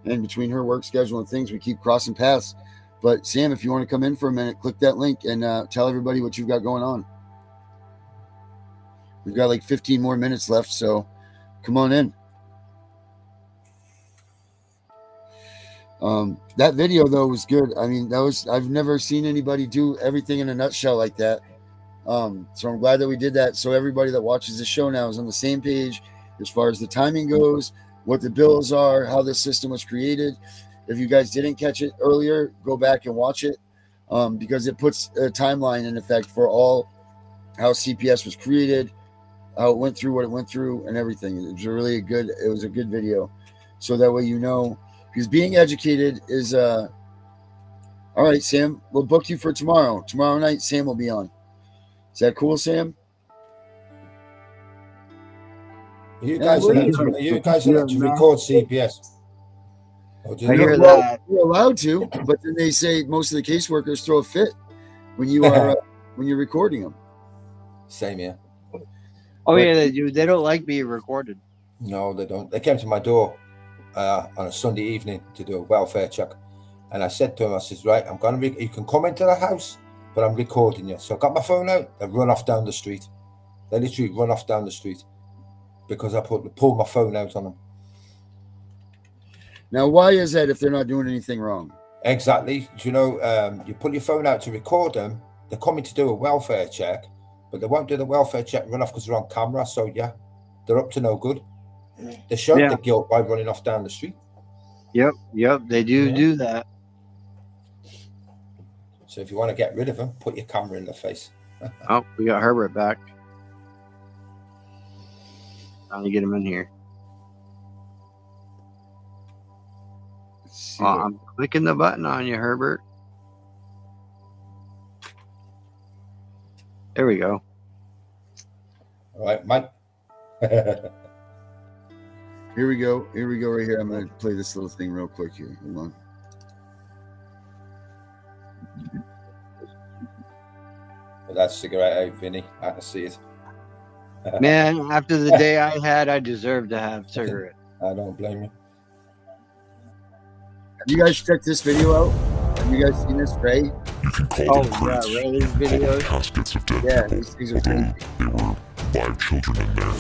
And between her work schedule and things, we keep crossing paths. But Sam, if you want to come in for a minute, click that link and tell everybody what you've got going on. We've got like 15 more minutes left, so come on in. That video though was good. I mean, I've never seen anybody do everything in a nutshell like that. So I'm glad that we did that. So everybody that watches the show now is on the same page as far as the timing goes, what the bills are, how this system was created. If you guys didn't catch it earlier, go back and watch it, because it puts a timeline in effect for all how CPS was created, how it went through what it went through, and everything. It was a good video. So that way you know, because being educated is all right, Sam, we'll book you for tomorrow. Tomorrow night, Sam will be on. Is that cool, Sam? You guys are allowed to record CPS. I hear that. You're allowed to, but then they say most of the caseworkers throw a fit when you are when you're recording them. Same here. Oh yeah, they do. They don't like being recorded. No, they don't. They came to my door on a Sunday evening to do a welfare check, and I said to him, I says, right, I'm gonna you can come into the house, but I'm recording you. So I got my phone out and run off down the street. They literally run off down the street because I pulled my phone out on them. Now, why is that if they're not doing anything wrong? Exactly. You know, you pull your phone out to record them. They're coming to do a welfare check, but they won't do the welfare check and run off because they're on camera. So yeah, they're up to no good. They show the guilt by running off down the street. Yep, they do that. So if you want to get rid of them, put your camera in their face. Oh, we got Herbert back. Trying to get him in here. I'm clicking the button on you, Herbert. There we go. All right, Mike. Here we go right here. I'm going to play this little thing real quick here. Hold on. Well, that cigarette out, Vinny. I can see it. Man, after the day I had, I deserve to have a cigarette. I don't blame you. Have you guys checked this video out? Have you guys seen this, Ray? You can call them crates. Yeah, Ray's videos. Caskets of dead Yeah, people, these things are although crazy. there were live children in there.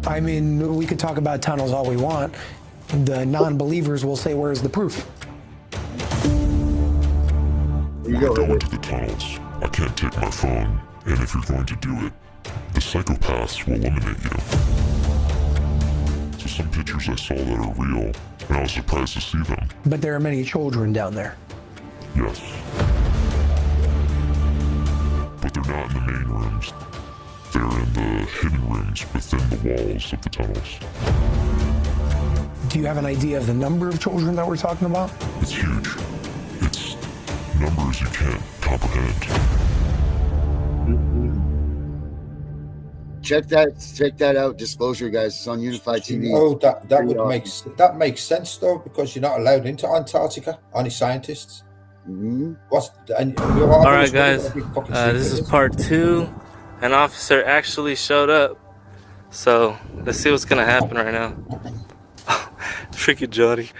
I mean, we could talk about tunnels all we want. The non-believers will say, where's the proof? There you When go. I go into the tunnels, I can't take my phone, and if you're going to do it, the psychopaths will eliminate you. So some pictures I saw that are real, and I was surprised to see them. But there are many children down there. Yes. But they're not in the main rooms. They're in the hidden rooms within the walls of the tunnels. Do you have an idea of the number of children that we're talking about? It's huge. Its number years you can't comprehend. Check that out. Disclosure, guys. It's on Unified TV. Oh, that makes sense though, because you're not allowed into Antarctica. Only scientists. All right, guys. This is part 2. An officer actually showed up. So let's see what's gonna happen right now. Freaking Johnny.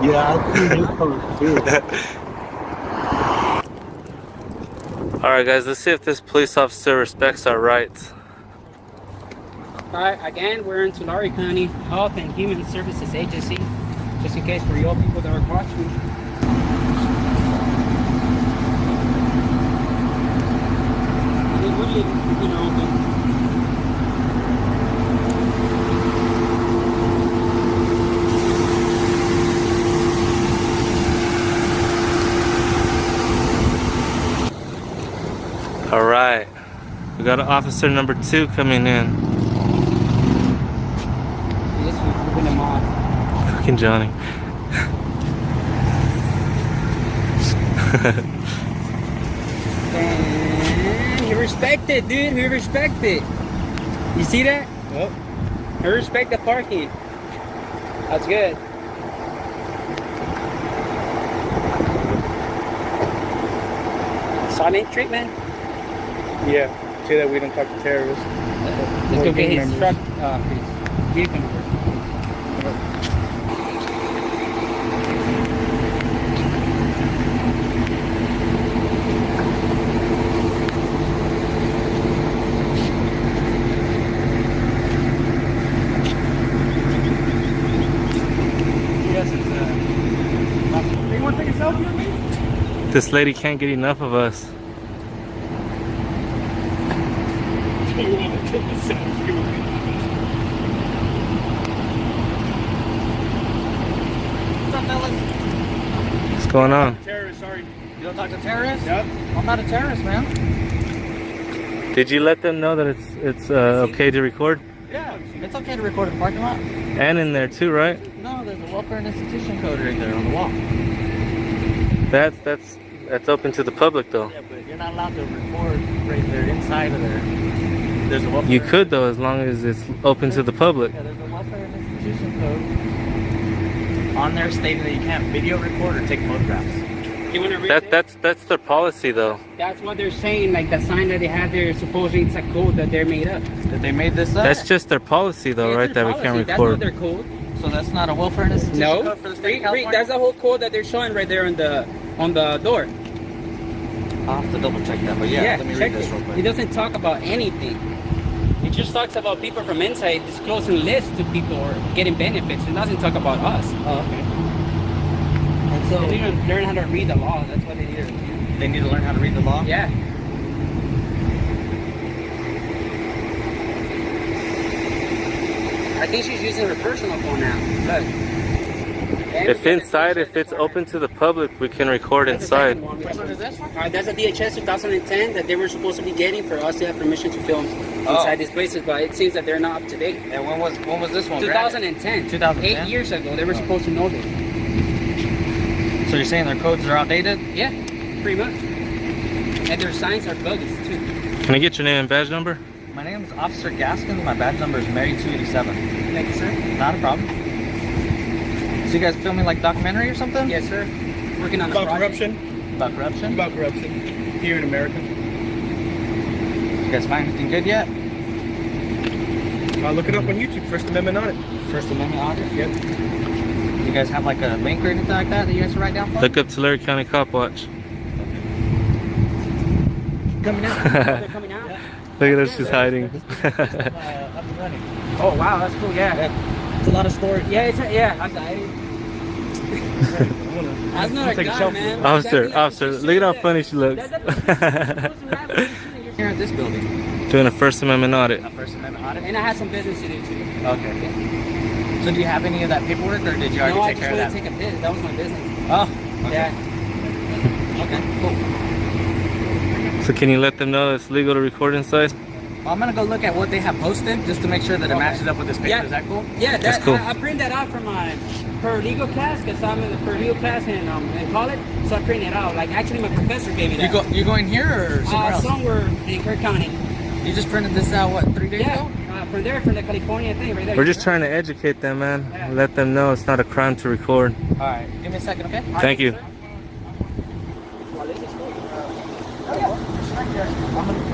Yeah, I see you post too. Alright guys, let's see if this police officer respects our rights. Alright, again, we're in Tulare County Health and Human Services Agency. Just in case for you all people that are watching. Alright, we got officer number 2 coming in. This one's moving him off. Fucking Johnny. And you respect it, dude. We respect it. You see that? Yep. I respect the parking. That's good. Silent treatment? Yeah. Say that we don't talk to terrorists. Let's go get his truck, please. Vehicle number. This lady can't get enough of us. What's up, fellas? What's going on? Terrorists, sorry. You don't talk to terrorists? Yep. I'm not a terrorist, man. Did you let them know that it's okay to record? Yeah, it's okay to record in the parking lot. And in there too, right? No, there's a welfare and institution code right there on the wall. That's open to the public though. Yeah, but you're not allowed to record right there inside of there. There's a welfare. You could though, as long as it's open to the public. Yeah, there's a welfare and institution code on there stating that you can't video record or take photographs. You want to read it? That's their policy though. That's what they're saying. Like the sign that they have there, supposedly it's a code that they're made up. That they made this up. That's just their policy though, Yeah, right? it's That their we can't policy. That's not record. their code. So that's not a welfare and institution No. code for the state of Read, California? that's the whole code that they're showing right there on the door. I'll have to double check that, but yeah, let me check read this it. real quick. It doesn't talk about anything. It just talks about people from inside disclosing lists to people or getting benefits. It doesn't talk about us. Oh, okay. And so They need to learn how to read the law. That's what they need to do. they need to learn how to read the law? Yeah. I think she's using her personal phone now. Look. If it's open to the public, we can record inside. Which one is this one? That's a DHS 2010 that they were supposed to be getting for us to have permission to film inside these places, but it seems that they're not up to date. And when was this one? 2010. 2010? 8 years ago, they were supposed to know this. So you're saying their codes are outdated? Yeah, pretty much. And their signs are bogus too. Can I get your name and badge number? My name is Officer Gaskin. My badge number is Mary 287. Thank you, sir. Not a problem. So you guys filming like documentary or something? Yes, sir. Working on About corruption. About corruption? About corruption here in America. You guys find anything good yet? Look it up on YouTube. First Amendment audit. First Amendment audit? Yep. You guys have like a link or anything like that you guys can write down for? Look up Tulare County Cop Watch. Coming out. They're coming out. Look at her, she's hiding. Up and running. Oh wow, that's cool. Yeah. It's a lot of storage. Yeah, I That's not a Take a gun, selfie. man. Officer, look at how funny she looks. Here at this building. Doing a First Amendment audit. A First Amendment audit? And I had some business to do too. Okay. So do you have any of that paperwork or did you already take care of that? No, I just wanted to take a piss. That was my business. Oh. Okay. Yeah. Okay, cool. So can you let them know it's legal to record inside? Well, I'm gonna go look at what they have posted just to make sure that it matches up with this picture. Yeah. Is that cool? Yeah, That's cool. I printed that out from my paralegal class because I'm in the paralegal class in college, so I printed it out. Like actually, my professor gave me that. You going here or somewhere else? Somewhere in Kirk County. You just printed this out what 3 days ago? From there, from the California thing right there. We're just trying to educate them, man. Let them know it's not a crime to record. All right, give me a second, okay? Thank you. I'm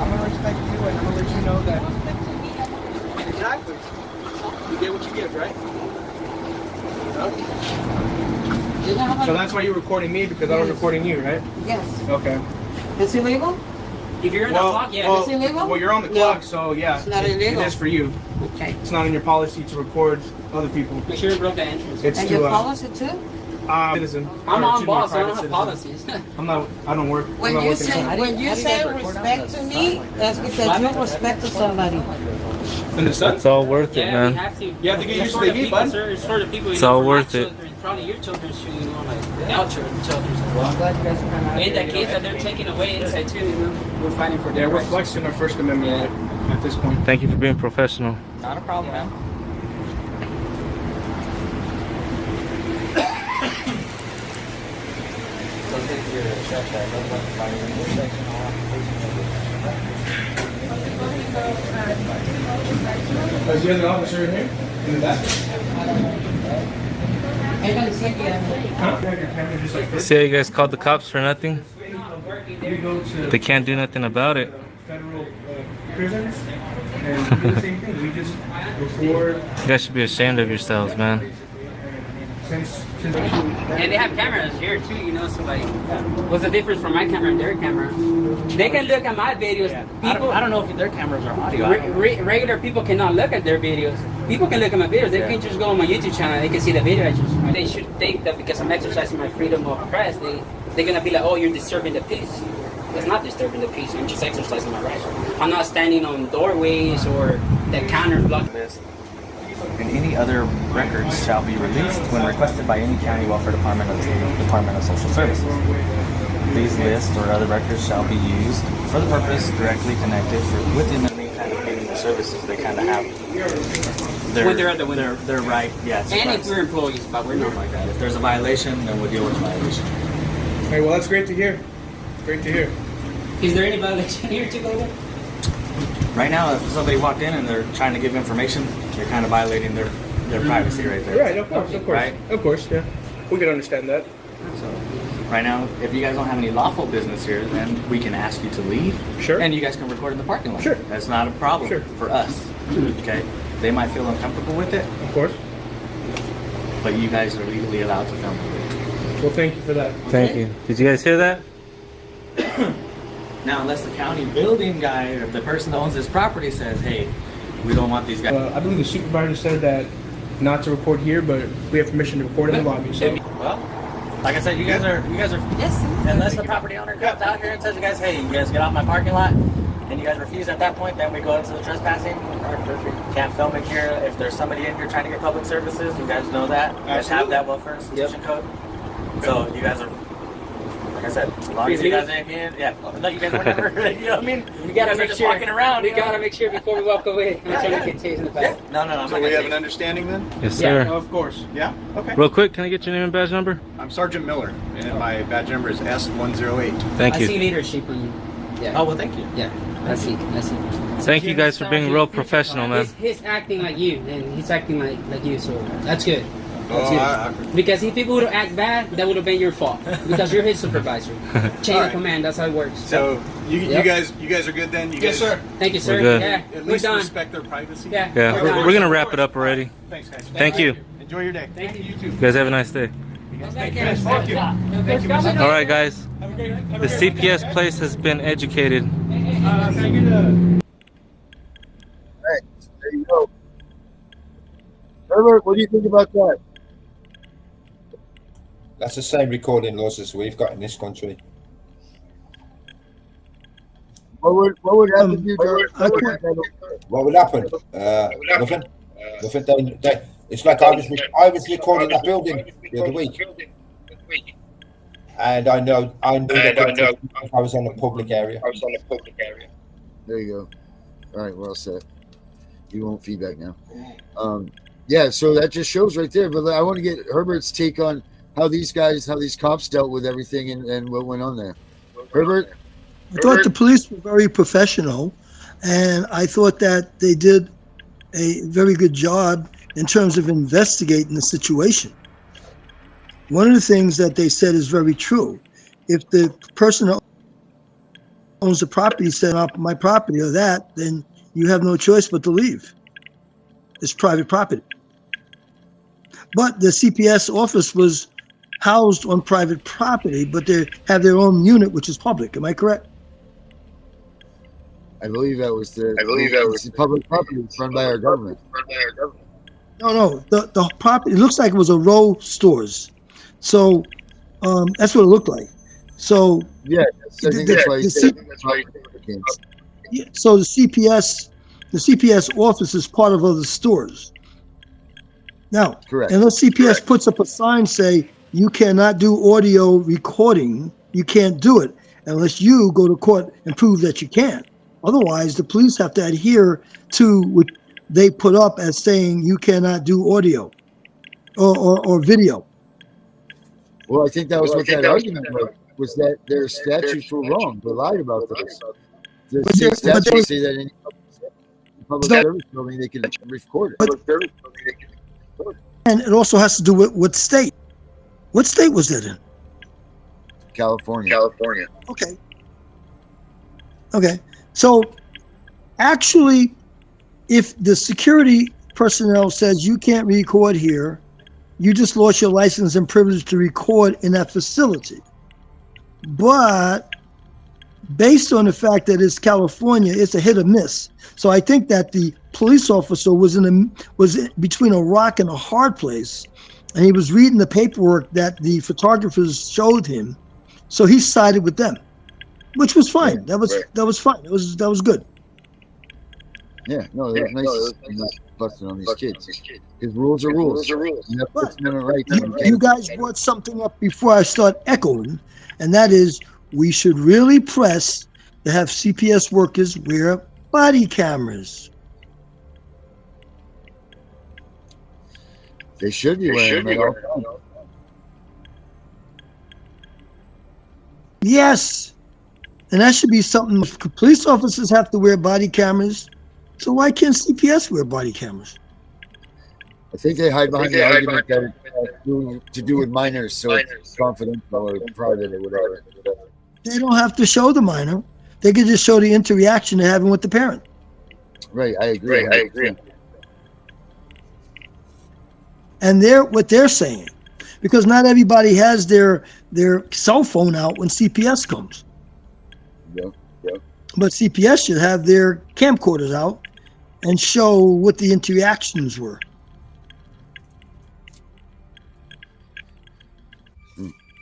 gonna respect you, and I'm gonna let you know that. Exactly. You get what you give, right? So that's why you're recording me, because I was recording you, right? Yes. Okay. It's illegal? If you're in the clock, yeah. It's illegal? Well, you're on the clock, so yeah. It's not illegal. It is for you. Okay. It's not in your policy to record other people. Make sure you broke the entrance. It's And to your policy too? citizen. I'm Or, on excuse me, boss, I private don't have citizen. policies. I'm not. I don't work. When I'm not you working say somewhere. respect to me, that's because you respect to somebody. In the sun? It's all worth it, Yeah, man. we have to. You have to get used to For the the heat, people, bud. sir. It's for the people. It's you know, all for my worth it. children, probably your children's shoe, you know, like our children's. Well, I'm glad you guys are coming out And here, the you kids know. that they're taking away inside too, you know, we're fighting for Yeah, their we're rights. flexing our First Amendment right at this point. Thank you for being professional. Not a problem, man. Is the other officer in here? In the back? See how you guys called the cops for nothing? You go to They can't do nothing about it. federal prisons and do the same thing. We just record You guys should be ashamed of yourselves, man. since And they have cameras here too, you know, so like, what's the difference from my camera and their camera? They can look at my videos. People, I don't know if their cameras are audio. I don't know. regular people cannot look at their videos. People can look at my videos. They can just go on my YouTube channel. They can see the video. They should think that because I'm exercising my freedom of press, they're gonna be like, oh, you're disturbing the peace. It's not disturbing the peace. I'm just exercising my rights. I'm not standing on doorways or the counters blocked. And any other records shall be released when requested by any county welfare department or the Department of Social Services. These lists or other records shall be used for the purpose directly connected with the kind of getting the services they kind of have. When they're at the window. They're right, yeah. And if we're employees, but we're not like that. If there's a violation, then we'll deal with the violation. Hey, well, that's great to hear. Great to hear. Is there any violation here to go with? Right now, if somebody walked in and they're trying to give information, they're kind of violating their privacy right there. Right, of course, Right? Of course, yeah. We can understand that. So, right now, if you guys don't have any lawful business here, then we can ask you to leave. Sure. And you guys can record in the parking lot. Sure. That's not a problem for us. Okay? They might feel uncomfortable with it. Of course. But you guys are legally allowed to film it. Well, thank you for that. Thank you. Did you guys hear that? Now, unless the county building guy or the person that owns this property says, hey, we don't want these guys. I believe the supervisor said that not to record here, but we have permission to record in the lobby. So. Well, like I said, you guys are Yes. unless the property owner comes out here and says, you guys, hey, you guys get off my parking lot, and you guys refuse at that point, then we go into the trespassing. Can't film it here. If there's somebody in here trying to get public services, you guys know that. You guys have that welfare institution code. So you guys are, like I said, as long as you guys ain't in, no, you guys were never, you know what I mean? We gotta you guys are make just sure. walking around. We you know? gotta make sure before we walk away. I'm trying to get tased in the back. No, I'm So not we gonna have take an understanding then? Yes, sir. Of course. Yeah? Okay. Real quick, can I get your name and badge number? I'm Sergeant Miller, and my badge number is S108. Thank I you. see leadership on you. Yeah. Oh, well, thank you. Yeah. I see. Thank you guys for being real professional, man. He's acting like you, and he's acting like you, so that's good. That's Oh, good. Because if people would have acted bad, that would have been your fault. Because you're his supervisor. Chain of command, that's how it works. So you guys are good then? You Yes, guys, sir. Thank you, sir. We're good. Yeah, At we're least done. respect their privacy. Yeah, Yeah, we're gonna wrap it up already. Thanks, guys. Thank you. Enjoy your day. Thank you. You too. You guys have a nice day. Thank you. Thank you. All right, guys. The CPS place has been educated. Can I get a... Right, there you go. Herbert, what do you think about that? That's the same recording laws as we've got in this country. What would happen to you, George? What would happen? Nothing. Nothing. It's like I was recording that building the other week, and I knew that I was on a public area. There you go. All right, we're all set. You won't feedback now. Yeah, so that just shows right there. But I want to get Herbert's take on how these cops dealt with everything and what went on there. Herbert? I thought the police were very professional, and I thought that they did a very good job in terms of investigating the situation. One of the things that they said is very true. If the person who owns the property said, "Up my property," or that, then you have no choice but to leave. It's private property. But the CPS office was housed on private property, but they have their own unit, which is public. Am I correct? I believe that was the public property run by our government. No, the property, it looks like it was a row of stores. So that's what it looked like. So yeah, I think that's why you said so the CPS office is part of other stores. Now, correct. Unless CPS puts up a sign say you cannot do audio recording, you can't do it unless you go to court and prove that you can. Otherwise, the police have to adhere to what they put up as saying you cannot do audio or video. Well, I think that was what that argument was that their statutes were wrong. They lied about this. The state statutes say that in public service building they can record it. And it also has to do with what state. What state was that in? California. Okay. So actually, if the security personnel says you can't record here, you just lost your license and privilege to record in that facility. But based on the fact that it's California, it's a hit or miss. So I think that the police officer was between a rock and a hard place, and he was reading the paperwork that the photographers showed him. So he sided with them, which was fine. That was fine. That was good. Yeah, no, it was nice not busting on these kids. His rules are rules. You guys brought something up before I start echoing, and that is we should really press to have CPS workers wear body cameras. They should be wearing them at all times. Yes, and that should be something. Police officers have to wear body cameras, so why can't CPS wear body cameras? I think they hide behind the argument that it's to do with minors, so it's confidential or private or whatever. They don't have to show the minor. They can just show the interaction they're having with the parent. Right, I agree. And what they're saying, because not everybody has their cell phone out when CPS comes. Yeah. But CPS should have their camcorders out and show what the interactions were.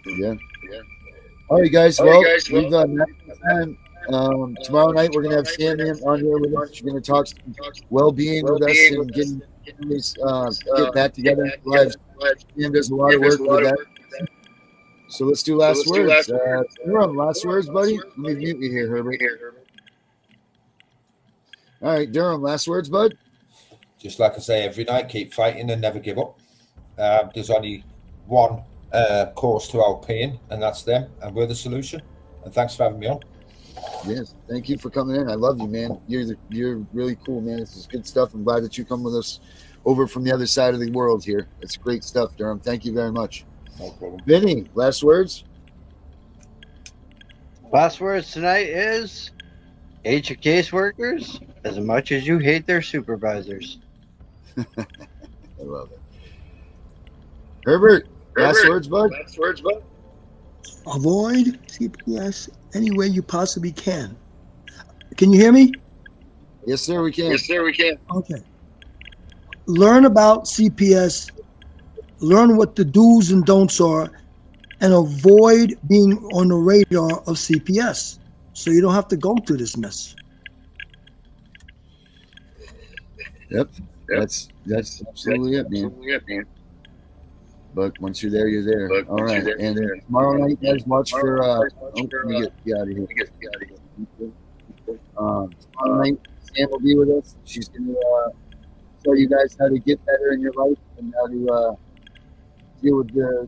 Yeah. All right, guys. Well, we've got time. Tomorrow night we're gonna have Sam on here with us. She's gonna talk well-being with us and getting get back together. Sam does a lot of work with that. So let's do last words. Durham, last words, buddy. Let me mute you here, Herbert. All right, Durham, last words, bud. Just like I say every night, keep fighting and never give up. There's only one course to our pain, and that's them, and we're the solution. And thanks for having me on. Yes, thank you for coming in. I love you, man. You're really cool, man. This is good stuff. I'm glad that you come with us over from the other side of the world here. It's great stuff, Durham. Thank you very much. No problem. Vinny, last words? Last words tonight is hate your caseworkers as much as you hate their supervisors. I love it. Herbert, last words, bud? Avoid CPS any way you possibly can. Can you hear me? Yes, sir, we can. Okay. Learn about CPS, learn what the do's and don'ts are, and avoid being on the radar of CPS so you don't have to go through this mess. Yep. That's absolutely it, man. But once you're there, you're there. All right. And tomorrow night, guys, watch for let me get out of here. Tomorrow night, Sam will be with us. She's going to show you guys how to get better in your life and how to deal with the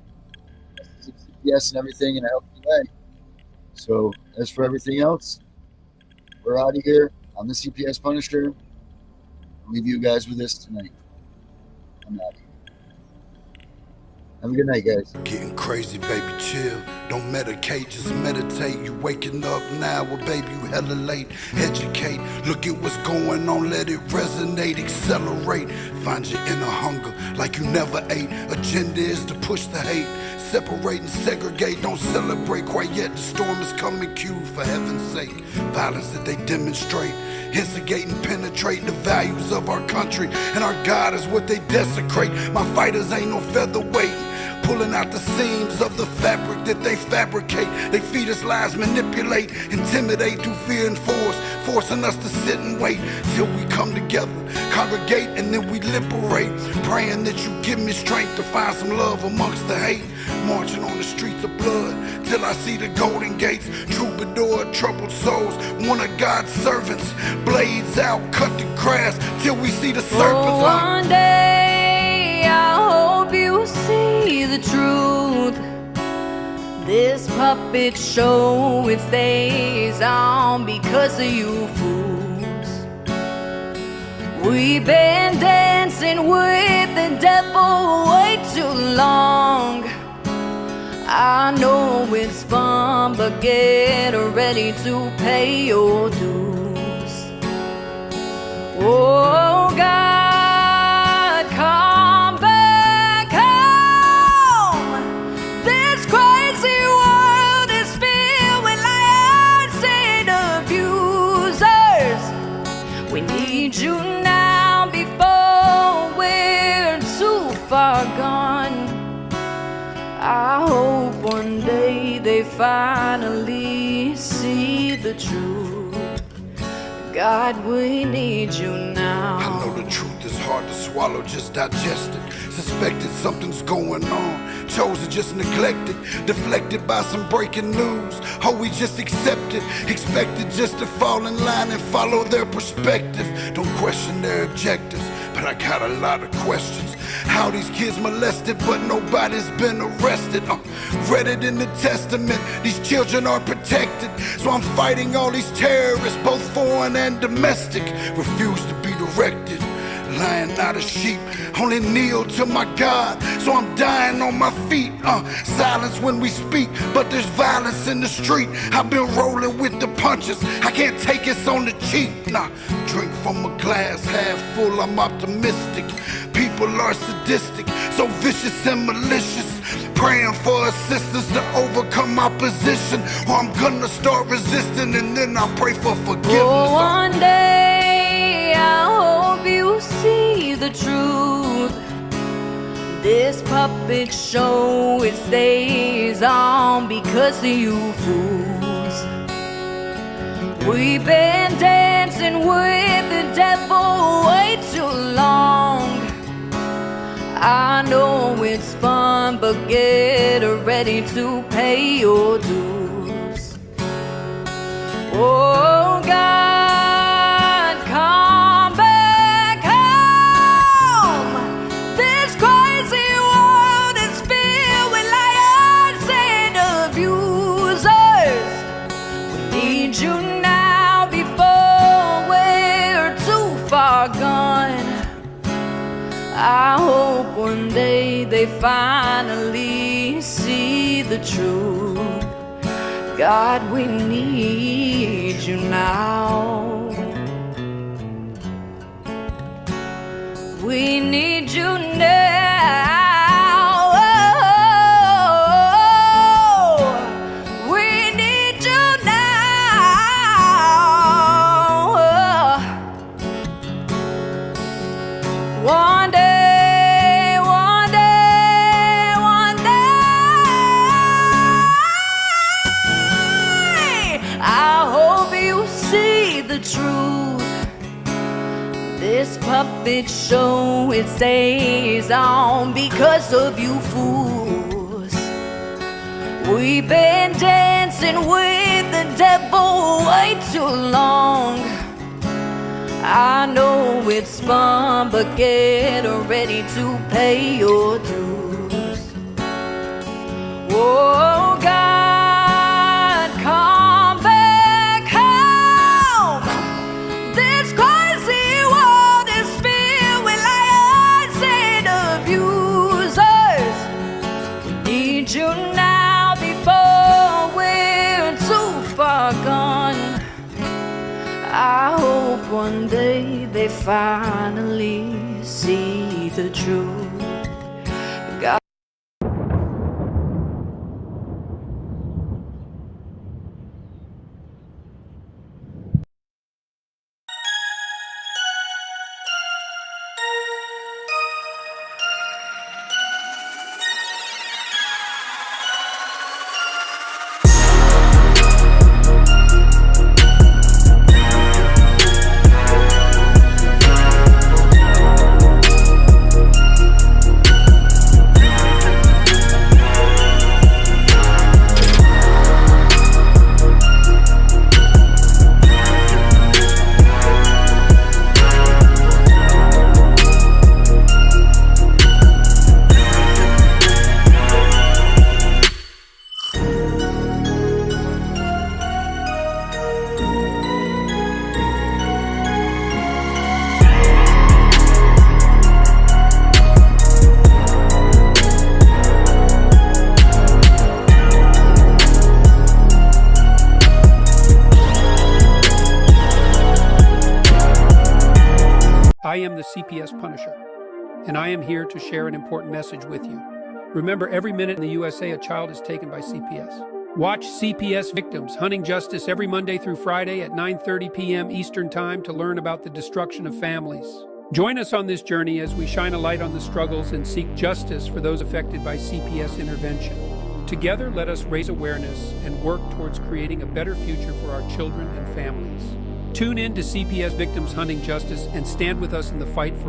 CPS and everything in a healthy way. So as for everything else, we're out of here. I'm the CPS Punisher. I'll leave you guys with this tonight. I'm out of here. Have a good night, guys. Getting crazy, baby, chill. Don't medicate, just meditate. You waking up now, well, baby, you hella late. Educate, look at what's going on, let it resonate, accelerate. Find your inner hunger like you never ate. Agenda is to push the hate. Separate and segregate, don't celebrate quite yet. The storm is coming, Q, for heaven's sake. Violence that they demonstrate, instigate and penetrate the values of our country. And our God is what they desecrate. My fighters ain't no featherweight, pulling out the seams of the fabric that they fabricate. They feed us lies, manipulate, intimidate through fear and force, forcing us to sit and wait till we come together, congregate, and then we liberate. Praying that you give me strength to find some love amongst the hate. Marching on the streets of blood till I see the golden gates. Troubadour, troubled souls, one of God's servants. Blades out, cut the grass till we see the serpents. One day I hope you see the truth. This puppet show, it stays on because of you fools. We've been dancing with the devil way too long. I know it's fun, but get ready to pay your dues. Oh God, come back home. This crazy world is filled with liars and abusers. We need you now before we're too far gone. I hope one day they finally see the truth. God, we need you now. I know the truth is hard to swallow, just digest it. Suspected something's going on, chosen just neglected, deflected by some breaking news. Oh, we just accept it, expected just to fall in line and follow their perspective. Don't question their objectives, but I got a lot of questions. How these kids molested, but nobody's been arrested. Read it in the Testament, these children are protected. So I'm fighting all these terrorists, both foreign and domestic. Refuse to be directed, lying not a sheep. Only kneel to my God, so I'm dying on my feet. Silence when we speak, but there's violence in the street. I've been rolling with the punches, I can't take it on the cheap. Nah, drink from a glass half full, I'm optimistic. People are sadistic, so vicious and malicious. Praying for assistance to overcome opposition, or I'm gonna start resisting and then I pray for forgiveness. Oh, one day I hope you see the truth. This puppet show, it stays on because of you fools. We've been dancing with the devil way too long. I know it's fun, but get ready to pay your dues. Oh God, come back home. This crazy world is filled with liars and abusers. We need you now before we're too far gone. I hope one day they finally see the truth. God, we need you now. We need you now. Oh, we need you now. One day. The truth. This puppet show, it stays on because of you fools. We've been dancing with the devil way too long. I know it's fun, but get ready to pay your dues. Oh God, come back home. This crazy world is filled with liars and abusers. We need you now before we're too far gone. I hope one day they finally see the truth. God. I am the CPS Punisher, and I am here to share an important message with you. Remember, every minute in the USA, a child is taken by CPS. Watch CPS Victims, Hunting Justice every Monday through Friday at 9:30 p.m. Eastern Time to learn about the destruction of families. Join us on this journey as we shine a light on the struggles and seek justice for those affected by CPS intervention. Together, let us raise awareness and work towards creating a better future for our children and families. Tune in to CPS Victims Hunting Justice and stand with us in the fight for